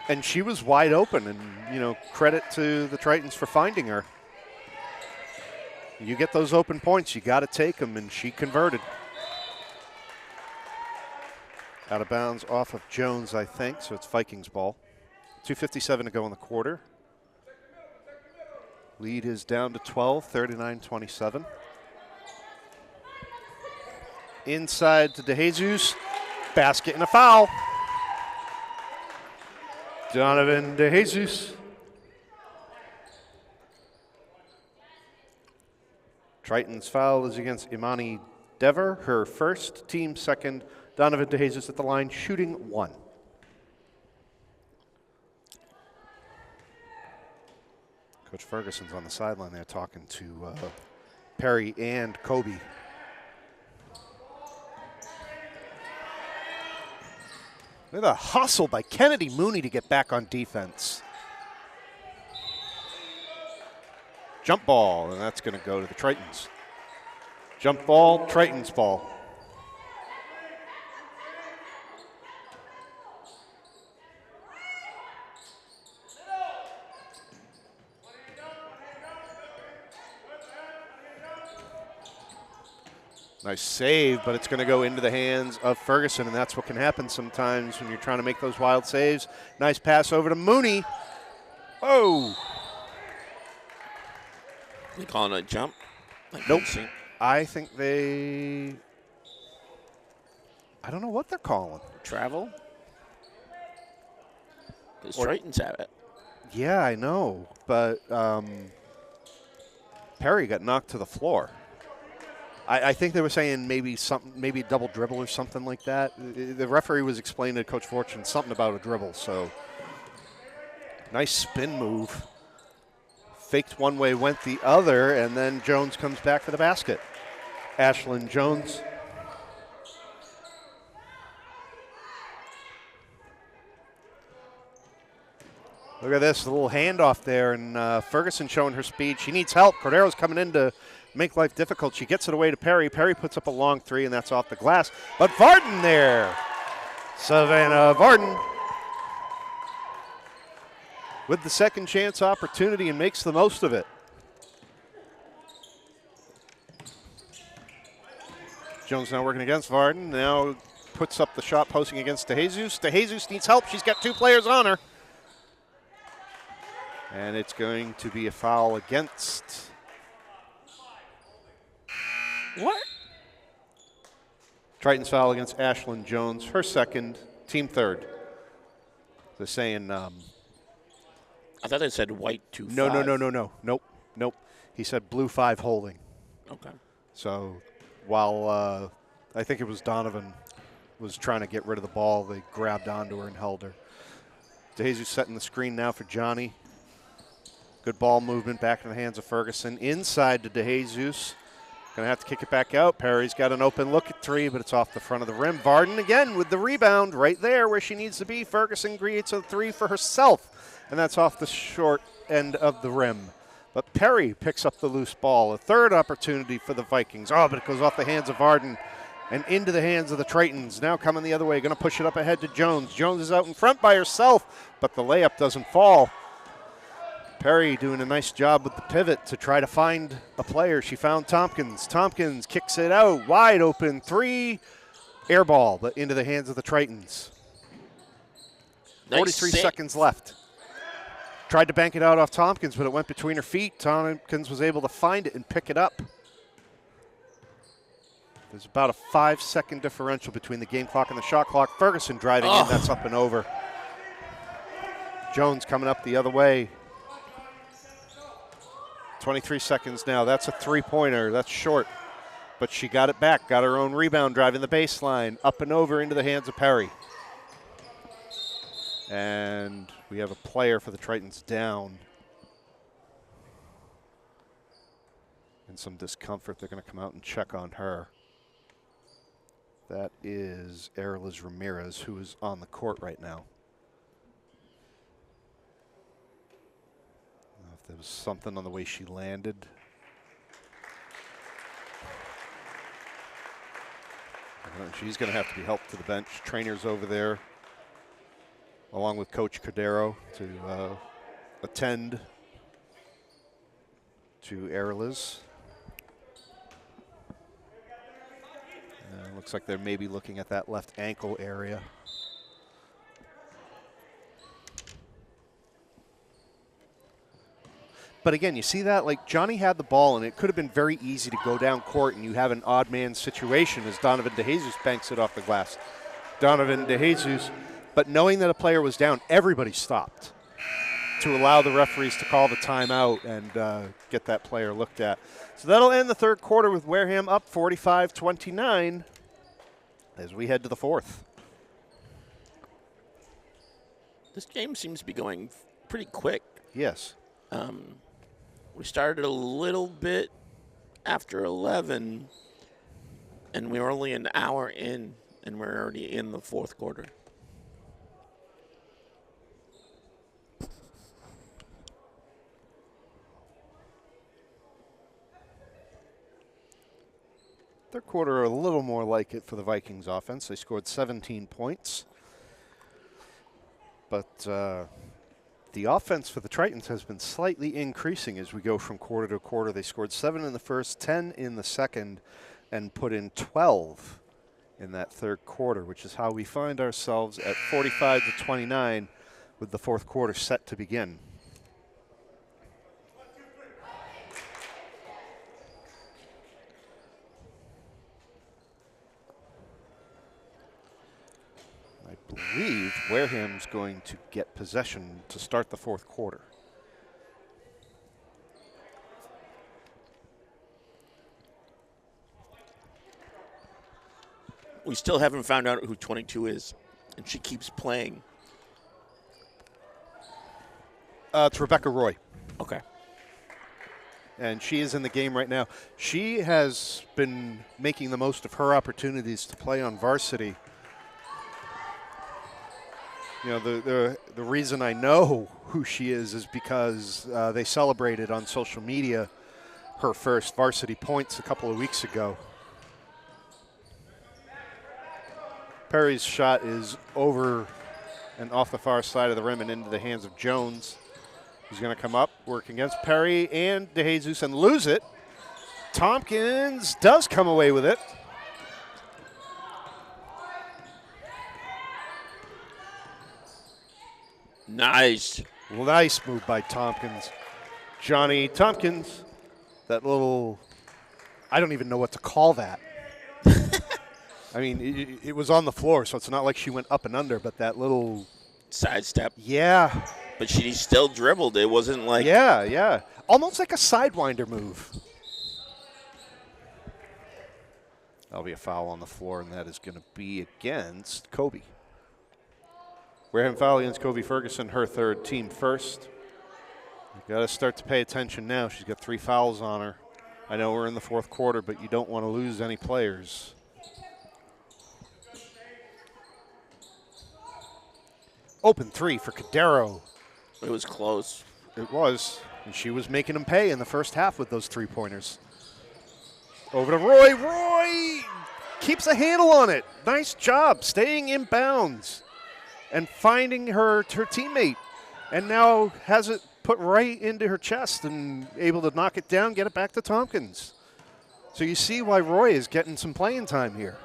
And she was wide open, and, credit to the Tritons for finding her. You get those open points, you got to take them, and she converted. Out of bounds off of Jones, I think, so it's Vikings ball. 2:57 to go in the quarter. Lead is down to 12, 39-27. Inside to DeJesus. Basket and a foul. Donovan DeJesus. Triton's foul is against Imani Dever, her first, team second. Donovan DeJesus at the line, shooting one. Coach Ferguson's on the sideline there talking to Perry and Kobe. Look at the hustle by Kennedy Mooney to get back on defense. Jump ball, and that's going to go to the Tritons. Jump ball, Tritons ball. Nice save, but it's going to go into the hands of Ferguson, and that's what can happen sometimes when you're trying to make those wild saves. Nice pass over to Mooney. Oh! They calling it a jump? Nope. I think I don't know what they're calling. Travel? Because Tritons have it. Yeah, I know, but Perry got knocked to the floor. I think they were saying maybe a double dribble or something like that. The referee was explaining to Coach Fortune something about a dribble. So nice spin move. Faked one way, went the other, and then Jones comes back for the basket. Ashlyn Jones. Look at this, a little handoff there, and Ferguson showing her speed. She needs help. Cordero's coming in to make life difficult. She gets it away to Perry. Perry puts up a long three, and that's off the glass. But Varden there. Savannah Varden with the second chance opportunity and makes the most of it. Jones now working against Varden. Now puts up the shot posting against DeJesus. DeJesus needs help. She's got two players on her. And it's going to be a foul against. What? Triton's foul against Ashlyn Jones. Her second, team third. They're saying. I thought they said white 2-5. No. Nope. He said blue 5 holding. Okay. So while I think it was Donovan was trying to get rid of the ball, they grabbed onto her and held her. DeJesus setting the screen now for Johnny. Good ball movement back in the hands of Ferguson. Inside to DeJesus. Going to have to kick it back out. Perry's got an open look at three, but it's off the front of the rim. Varden again with the rebound right there where she needs to be. Ferguson creates a three for herself, and that's off the short end of the rim. But Perry picks up the loose ball. A third opportunity for the Vikings. Oh, but it goes off the hands of Varden and into the hands of the Tritons. Now coming the other way. Going to push it up ahead to Jones. Jones is out in front by herself, but the layup doesn't fall. Perry doing a nice job with the pivot to try to find a player. She found Tompkins. Tompkins kicks it out. Wide open three. Air ball, but into the hands of the Tritons. Nice 43 seconds left. Tried to bank it out off Tompkins, but it went between her feet. Tompkins was able to find it and pick it up. There's about a 5-second differential between the game clock and the shot clock. Ferguson driving in. That's up and over. Jones coming up the other way. 23 seconds now. That's a three-pointer. That's short. But she got it back. Got her own rebound, driving the baseline. Up and over into the hands of Perry. And we have a player for the Tritons down. In some discomfort. They're going to come out and check on her. That is Erlis Ramirez, who is on the court right now. There was something on the way she landed. She's going to have to be helped to the bench. Trainers over there, along with Coach Cordero, to attend to Erlis. Looks like they're maybe looking at that left ankle area. But again, you see that? Like, Johnny had the ball, and it could have been very easy to go down court, and you have an odd man situation as Donovan DeJesus banks it off the glass. Donovan DeJesus, but knowing that a player was down, everybody stopped to allow the referees to call the timeout and get that player looked at. So that'll end the third quarter with Wareham up 45-29 as we head to the fourth. This game seems to be going pretty quick. Yes. We started a little bit after 11, and we were only an hour in, and we're already in the fourth quarter. Third quarter a little more like it for the Vikings offense. They scored 17 points. But the offense for the Tritons has been slightly increasing as we go from quarter to quarter. They scored 7 in the first, 10 in the second, and put in 12 in that third quarter, which is how we find ourselves at 45-29 with the fourth quarter set to begin. I believe Wareham's going to get possession to start the fourth quarter. We still haven't found out who 22 is, and she keeps playing. It's Rebecca Roy. Okay. And she is in the game right now. She has been making the most of her opportunities to play on varsity. You know, the reason I know who she is because they celebrated on social media her first varsity points a couple of weeks ago. Perry's shot is over and off the far side of the rim and into the hands of Jones. He's going to come up, work against Perry and DeJesus and lose it. Tompkins does come away with it. Nice. Nice move by Tompkins. Johnny Tompkins, that little, I don't even know what to call that. I mean, it was on the floor, so it's not like she went up and under, but that little Sidestep. Yeah. But she still dribbled. It wasn't like. Yeah. Almost like a sidewinder move. That'll be a foul on the floor, and that is going to be against Kobe. Wareham foul against Kobe Ferguson, her third, team first. You've got to start to pay attention now. She's got 3 fouls on her. I know we're in the fourth quarter, but you don't want to lose any players. Open 3 for Cadero. It was close. It was, and she was making them pay in the first half with those 3-pointers. Over to Roy. Roy keeps a handle on it. Nice job staying in bounds and finding her teammate, and now has it put right into her chest and able to knock it down, get it back to Tompkins. So you see why Roy is getting some playing time here.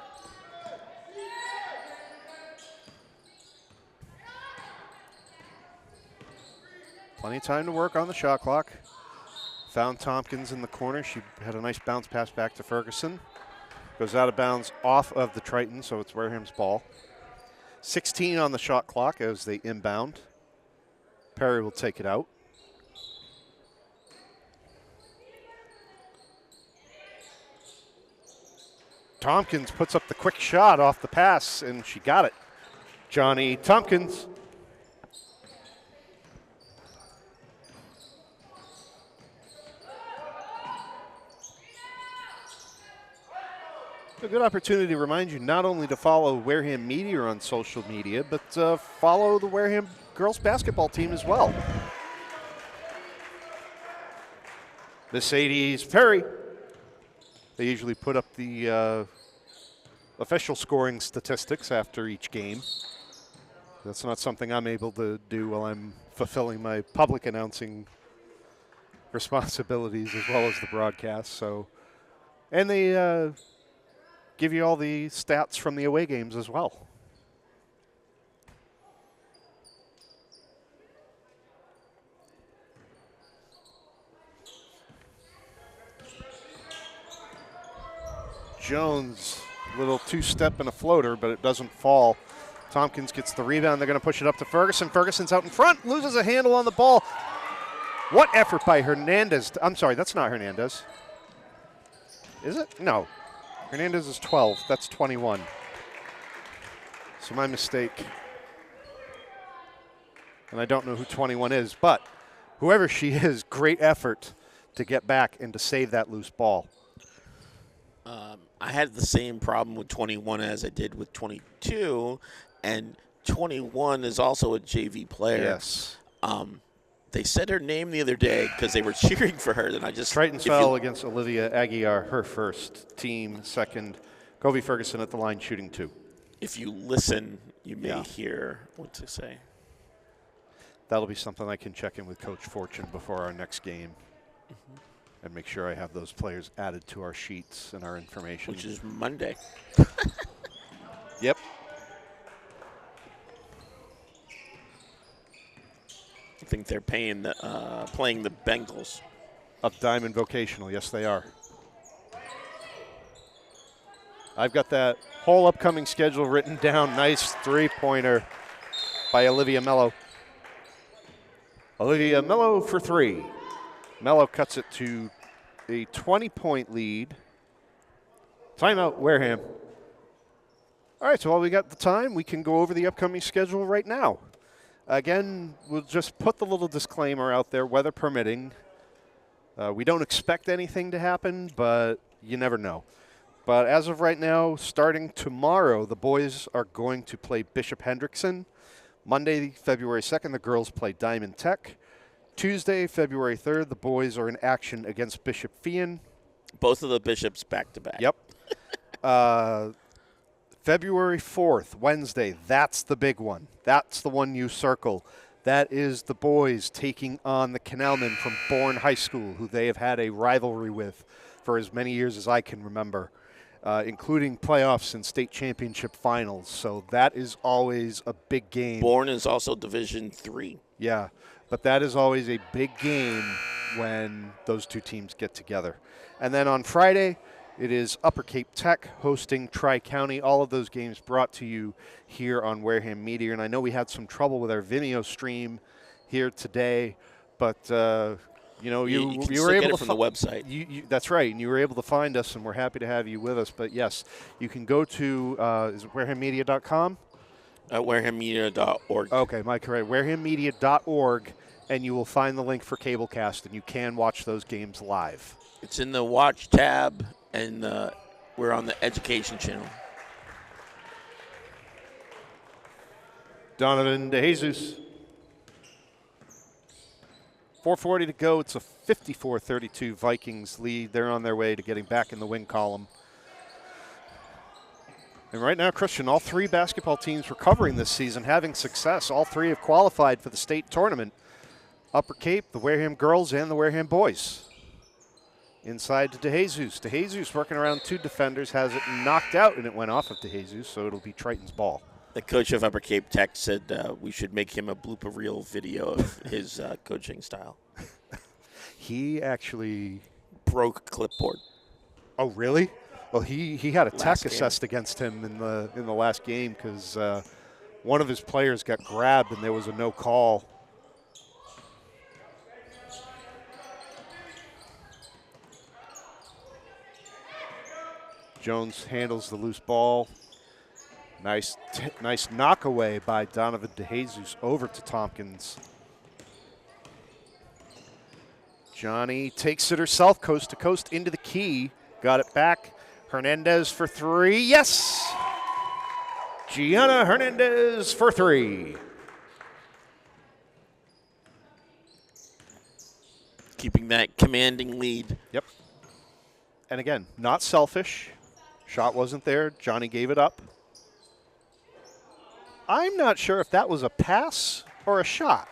Plenty of time to work on the shot clock. Found Tompkins in the corner. She had a nice bounce pass back to Ferguson. Goes out of bounds off of the Triton, so it's Wareham's ball. 16 on the shot clock as they inbound. Perry will take it out. Tompkins puts up the quick shot off the pass, and she got it. Johnny Tompkins. A good opportunity to remind you not only to follow Wareham Media on social media, but follow the Wareham girls basketball team as well. Mercedes Perry. They usually put up the official scoring statistics after each game. That's not something I'm able to do while I'm fulfilling my public announcing responsibilities as well as the broadcast. So, and they give you all the stats from the away games as well. Jones, little two-step and a floater, but it doesn't fall. Tompkins gets the rebound. They're going to push it up to Ferguson. Ferguson's out in front, loses a handle on the ball. What effort by Hernandez. I'm sorry, that's not Hernandez. Is it? No. Hernandez is 12. That's 21. So my mistake. And I don't know who 21 is, but whoever she is, great effort to get back and to save that loose ball. I had the same problem with 21 as I did with 22, and 21 is also a JV player. Yes. They said her name the other day because they were cheering for her. Then I just Triton's foul against Olivia Aguiar, her first, team second. Kobe Ferguson at the line shooting 2. If you listen, you may hear what to say. That'll be something I can check in with Coach Fortune before our next game. Mm-hmm. And make sure I have those players added to our sheets and our information. Which is Monday. Yep. I think they're playing the Bengals. Up Diamond Vocational, yes they are. I've got that whole upcoming schedule written down. Nice 3-pointer by Olivia Mello. Olivia Mello for 3. Mello cuts it to a 20-point lead. Timeout, Wareham. All right, so while we got the time, we can go over the upcoming schedule right now. Again, we'll just put the little disclaimer out there, weather permitting. We don't expect anything to happen, but you never know. But as of right now, starting tomorrow, the boys are going to play Bishop Hendrickson. Monday, February 2nd, the girls play Diamond Tech. Tuesday, February 3rd, the boys are in action against Bishop Fian. Both of the Bishops back-to-back. Yep. February 4th, Wednesday, that's the big one. That's the one you circle. That is the boys taking on the Canalmen from Bourne High School, who they have had a rivalry with for as many years as I can remember, including playoffs and state championship finals. So that is always a big game. Bourne is also Division III. Yeah, but that is always a big game when those two teams get together. And then on Friday, it is Upper Cape Tech hosting Tri-County. All of those games brought to you here on Wareham Media. And I know we had some trouble with our Vimeo stream here today, but you know, you were able get to it from the website. That's right, and you were able to find us, and we're happy to have you with us. But yes, you can go to is it warehammedia.com? Warehammedia.org. Okay, Mike, correct. Warehammedia.org, and you will find the link for Cablecast, and you can watch those games live. It's in the Watch tab, and we're on the Education channel. Donovan DeJesus. 4:40 to go. It's a 54-32 Vikings lead. They're on their way to getting back in the win column. And right now, Christian, all three basketball teams recovering this season, having success. All three have qualified for the state tournament. Upper Cape, the Wareham girls, and the Wareham boys. Inside to DeJesus. DeJesus working around two defenders, has it knocked out, and it went off of DeJesus, so it'll be Triton's ball. The coach of Upper Cape Tech said we should make him a blooper reel video of his coaching style. He actually broke a clipboard. Oh, really? Well, he had a tech game. assessed against him in the last game because one of his players got grabbed and there was a no call. Jones handles the loose ball. Nice knockaway by Donovan DeJesus over to Tompkins. Johnny takes it herself, coast to coast into the key. Got it back. Hernandez for three. Yes! Gianna Hernandez for three. Keeping that commanding lead. Yep. And again, not selfish. Shot wasn't there. Johnny gave it up. I'm not sure if that was a pass or a shot.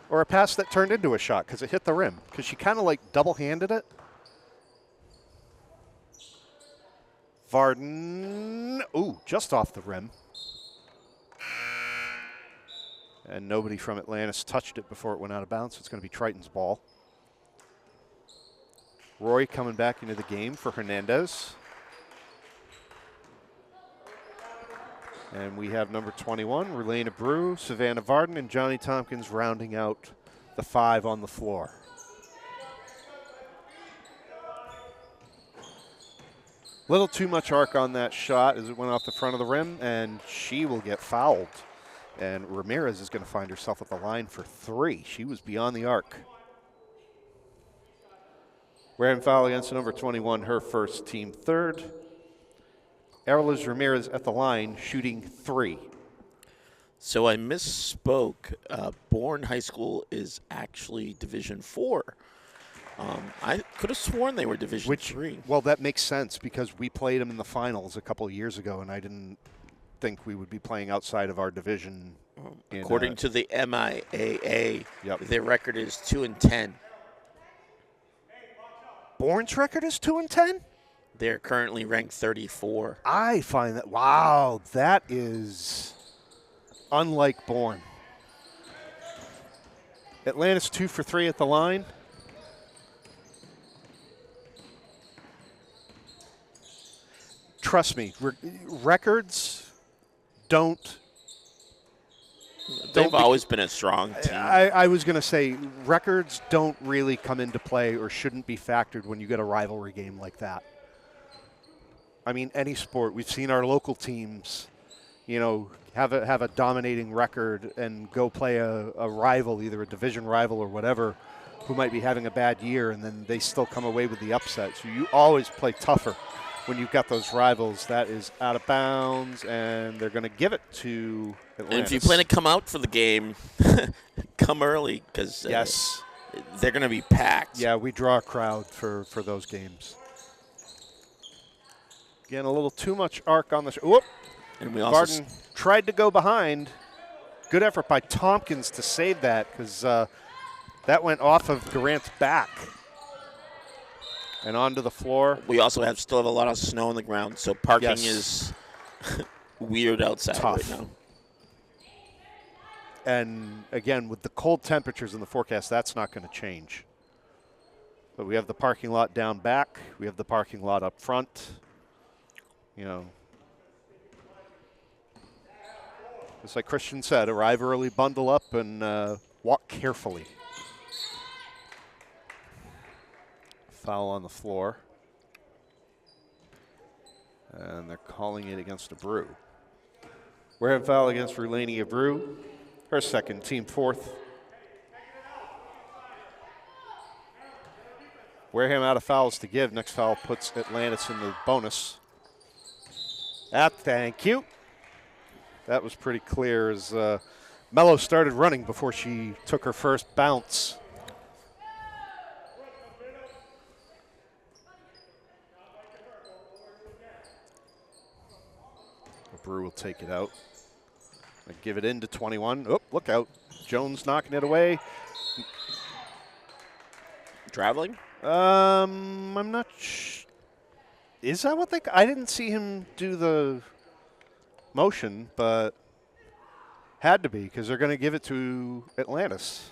Or a pass that turned into a shot because it hit the rim. Because she kind of like double-handed it. Varden, ooh, just off the rim. And nobody from Atlantis touched it before it went out of bounds, so it's going to be Triton's ball. Roy coming back into the game for Hernandez. And we have number 21, Relena Brew, Savannah Varden, and Johnny Tompkins rounding out the five on the floor. Little too much arc on that shot as it went off the front of the rim, and she will get fouled. And Ramirez is going to find herself at the line for three. She was beyond the arc. Wareham foul against number 21, her first, team third. Erlis Ramirez at the line, shooting three. So I misspoke. Bourne High School is actually Division IV. I could have sworn they were Division III. Well, that makes sense because we played them in the finals a couple of years ago, and I didn't think we would be playing outside of our division. According to the MIAA, Yep. their record is 2-10. Bourne's record is 2-10? They're currently ranked 34. I find that, wow, that is unlike Bourne. Atlantis 2 for 3 at the line. Trust me, records don't. They've always been a strong team. I was going to say records don't really come into play or shouldn't be factored when you get a rivalry game like that. I mean, any sport. We've seen our local teams, have a dominating record and go play a rival, either a division rival or whatever, who might be having a bad year, and then they still come away with the upset. So you always play tougher when you've got those rivals. That is out of bounds, and they're going to give it to Atlantis. And if you plan to come out for the game, come early because yes, they're going to be packed. Yeah, we draw a crowd for those games. Again, a little too much arc on the whoop. And we also Varden tried to go behind. Good effort by Tompkins to save that because that went off of Durant's back and onto the floor. We also still have a lot of snow on the ground, so parking is weird outside tough right now. And again, with the cold temperatures in the forecast, that's not going to change. But we have the parking lot down back. We have the parking lot up front. You know, just like Christian said, arrive early, bundle up, and walk carefully. Foul on the floor. And they're calling it against Abreu. Wareham foul against Rulani Abreu. Her second, team fourth. Wareham out of fouls to give. Next foul puts Atlantis in the bonus. Thank you. That was pretty clear as Mello started running before she took her first bounce. Brew will take it out. I give it in to 21. Oh, look out. Jones knocking it away. Traveling? I'm not Is that what I didn't see him do the motion, but had to be because they're going to give it to Atlantis.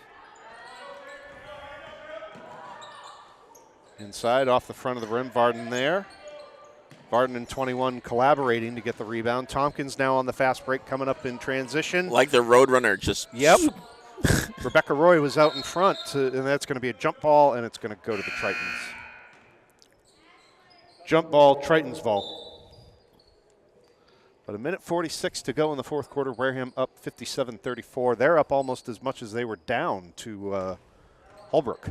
Inside, off the front of the rim, Varden there. Varden and 21 collaborating to get the rebound. Tompkins now on the fast break coming up in transition. Like the Roadrunner, just. Yep. Rebecca Roy was out in front, and that's going to be a jump ball, and it's going to go to the Tritons. Jump ball, Tritons ball. But a minute 46 to go in the fourth quarter. Wareham up 57-34. They're up almost as much as they were down to Holbrook.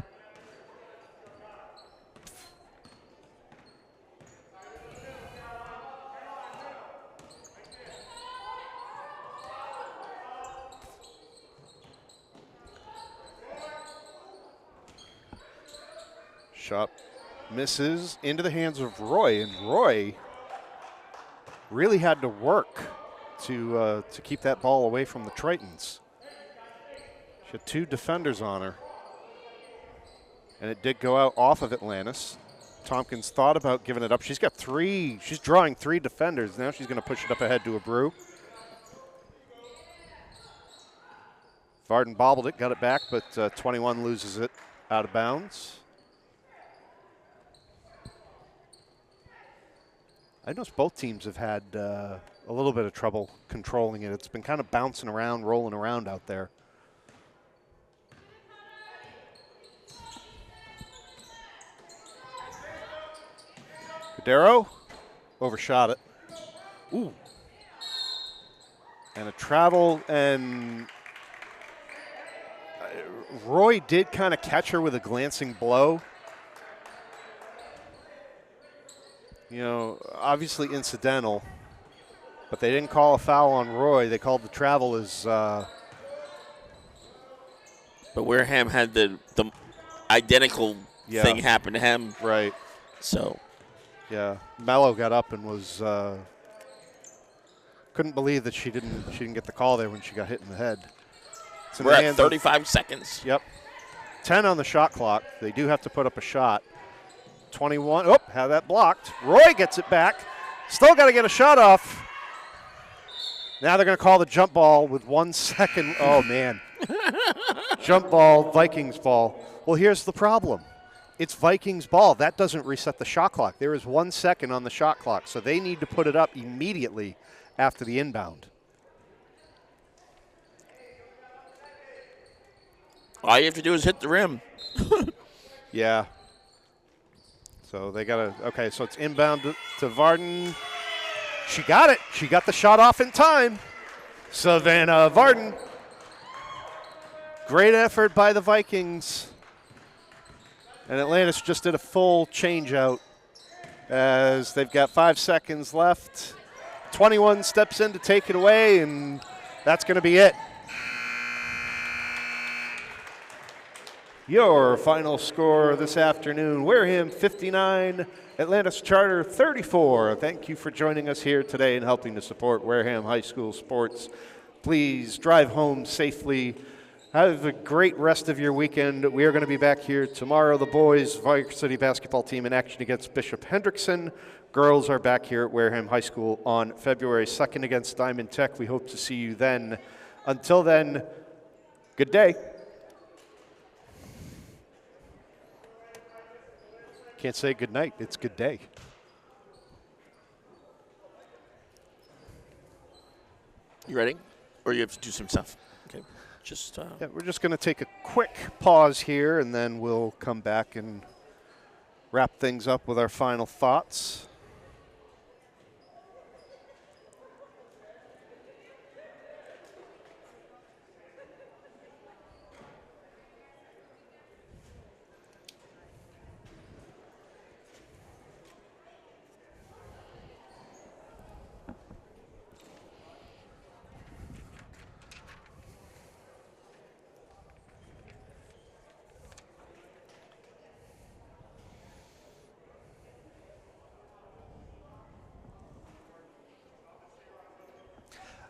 Shot misses into the hands of Roy, and Roy really had to work to keep that ball away from the Tritons. She had two defenders on her, and it did go out off of Atlantis. Tompkins thought about giving it up. She's got three. She's drawing three defenders. Now she's going to push it up ahead to Abreu. Varden bobbled it, got it back, but 21 loses it out of bounds. I noticed both teams have had a little bit of trouble controlling it. It's been kind of bouncing around, rolling around out there. Cordero overshot it. Ooh. And a travel, and Roy did kind of catch her with a glancing blow. You know, obviously incidental, but they didn't call a foul on Roy. They called the travel as. But Wareham had the identical thing happen to him. Right. So. Yeah, Mello got up and was couldn't believe that she didn't get the call there when she got hit in the head. We're at 35 seconds. Yep. 10 on the shot clock. They do have to put up a shot. 21. Oh, had that blocked. Roy gets it back. Still got to get a shot off. Now they're going to call the jump ball with 1 second. Oh, man. Jump ball, Vikings ball. Well, here's the problem. It's Vikings ball. That doesn't reset the shot clock. There is 1 second on the shot clock, so they need to put it up immediately after the inbound. All you have to do is hit the rim. Yeah. So they got to, okay, so it's inbound to Varden. She got it. She got the shot off in time. Savannah Varden. Great effort by the Vikings. And Atlantis just did a full change out as they've got 5 seconds left. 21 steps in to take it away, and that's going to be it. Your final score this afternoon, Wareham 59, Atlantis Charter 34. Thank you for joining us here today and helping to support Wareham High School sports. Please drive home safely. Have a great rest of your weekend. We are going to be back here tomorrow. The boys' Varsity basketball team in action against Bishop Hendrickson. Girls are back here at Wareham High School on February 2nd against Diamond Tech. We hope to see you then. Until then, good day. Can't say good night. It's good day. You ready? Or you have to do some stuff? Okay. Yeah, we're just going to take a quick pause here, and then we'll come back and wrap things up with our final thoughts.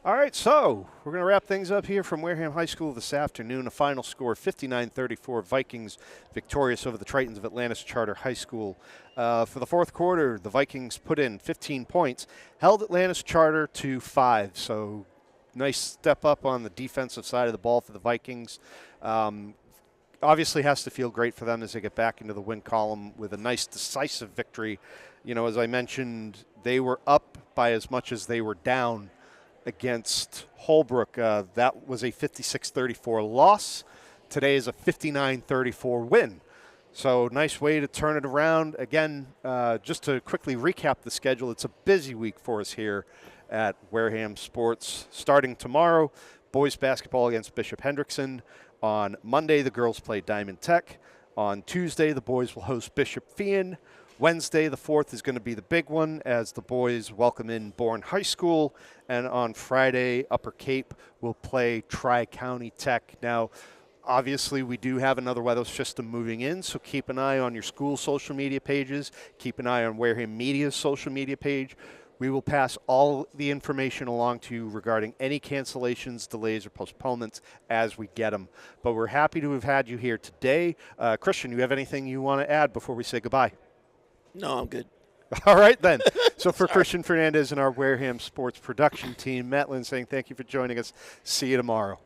All right, so we're going to wrap things up here from Wareham High School this afternoon. A final score, 59-34, Vikings victorious over the Tritons of Atlantis Charter High School. For the fourth quarter, the Vikings put in 15 points, held Atlantis Charter to 5. So nice step up on the defensive side of the ball for the Vikings. Obviously has to feel great for them as they get back into the win column with a nice decisive victory. You know, as I mentioned, they were up by as much as they were down against Holbrook. That was a 56-34 loss. Today is a 59-34 win. So nice way to turn it around. Again, just to quickly recap the schedule, it's a busy week for us here at Wareham Sports. Starting tomorrow, boys basketball against Bishop Hendrickson. On Monday, the girls play Diamond Tech. On Tuesday, the boys will host Bishop Fian. Wednesday, the 4th, is going to be the big one as the boys welcome in Bourne High School. And on Friday, Upper Cape will play Tri-County Tech. Now, obviously, we do have another weather system moving in, so keep an eye on your school social media pages. Keep an eye on Wareham Media's social media page. We will pass all the information along to you regarding any cancellations, delays, or postponements as we get them. But we're happy to have had you here today. Christian, you have anything you want to add before we say goodbye? No, I'm good. All right, then. So for Christian Fernandez and our Wareham Sports production team, Matt Lynn saying thank you for joining us. See you tomorrow.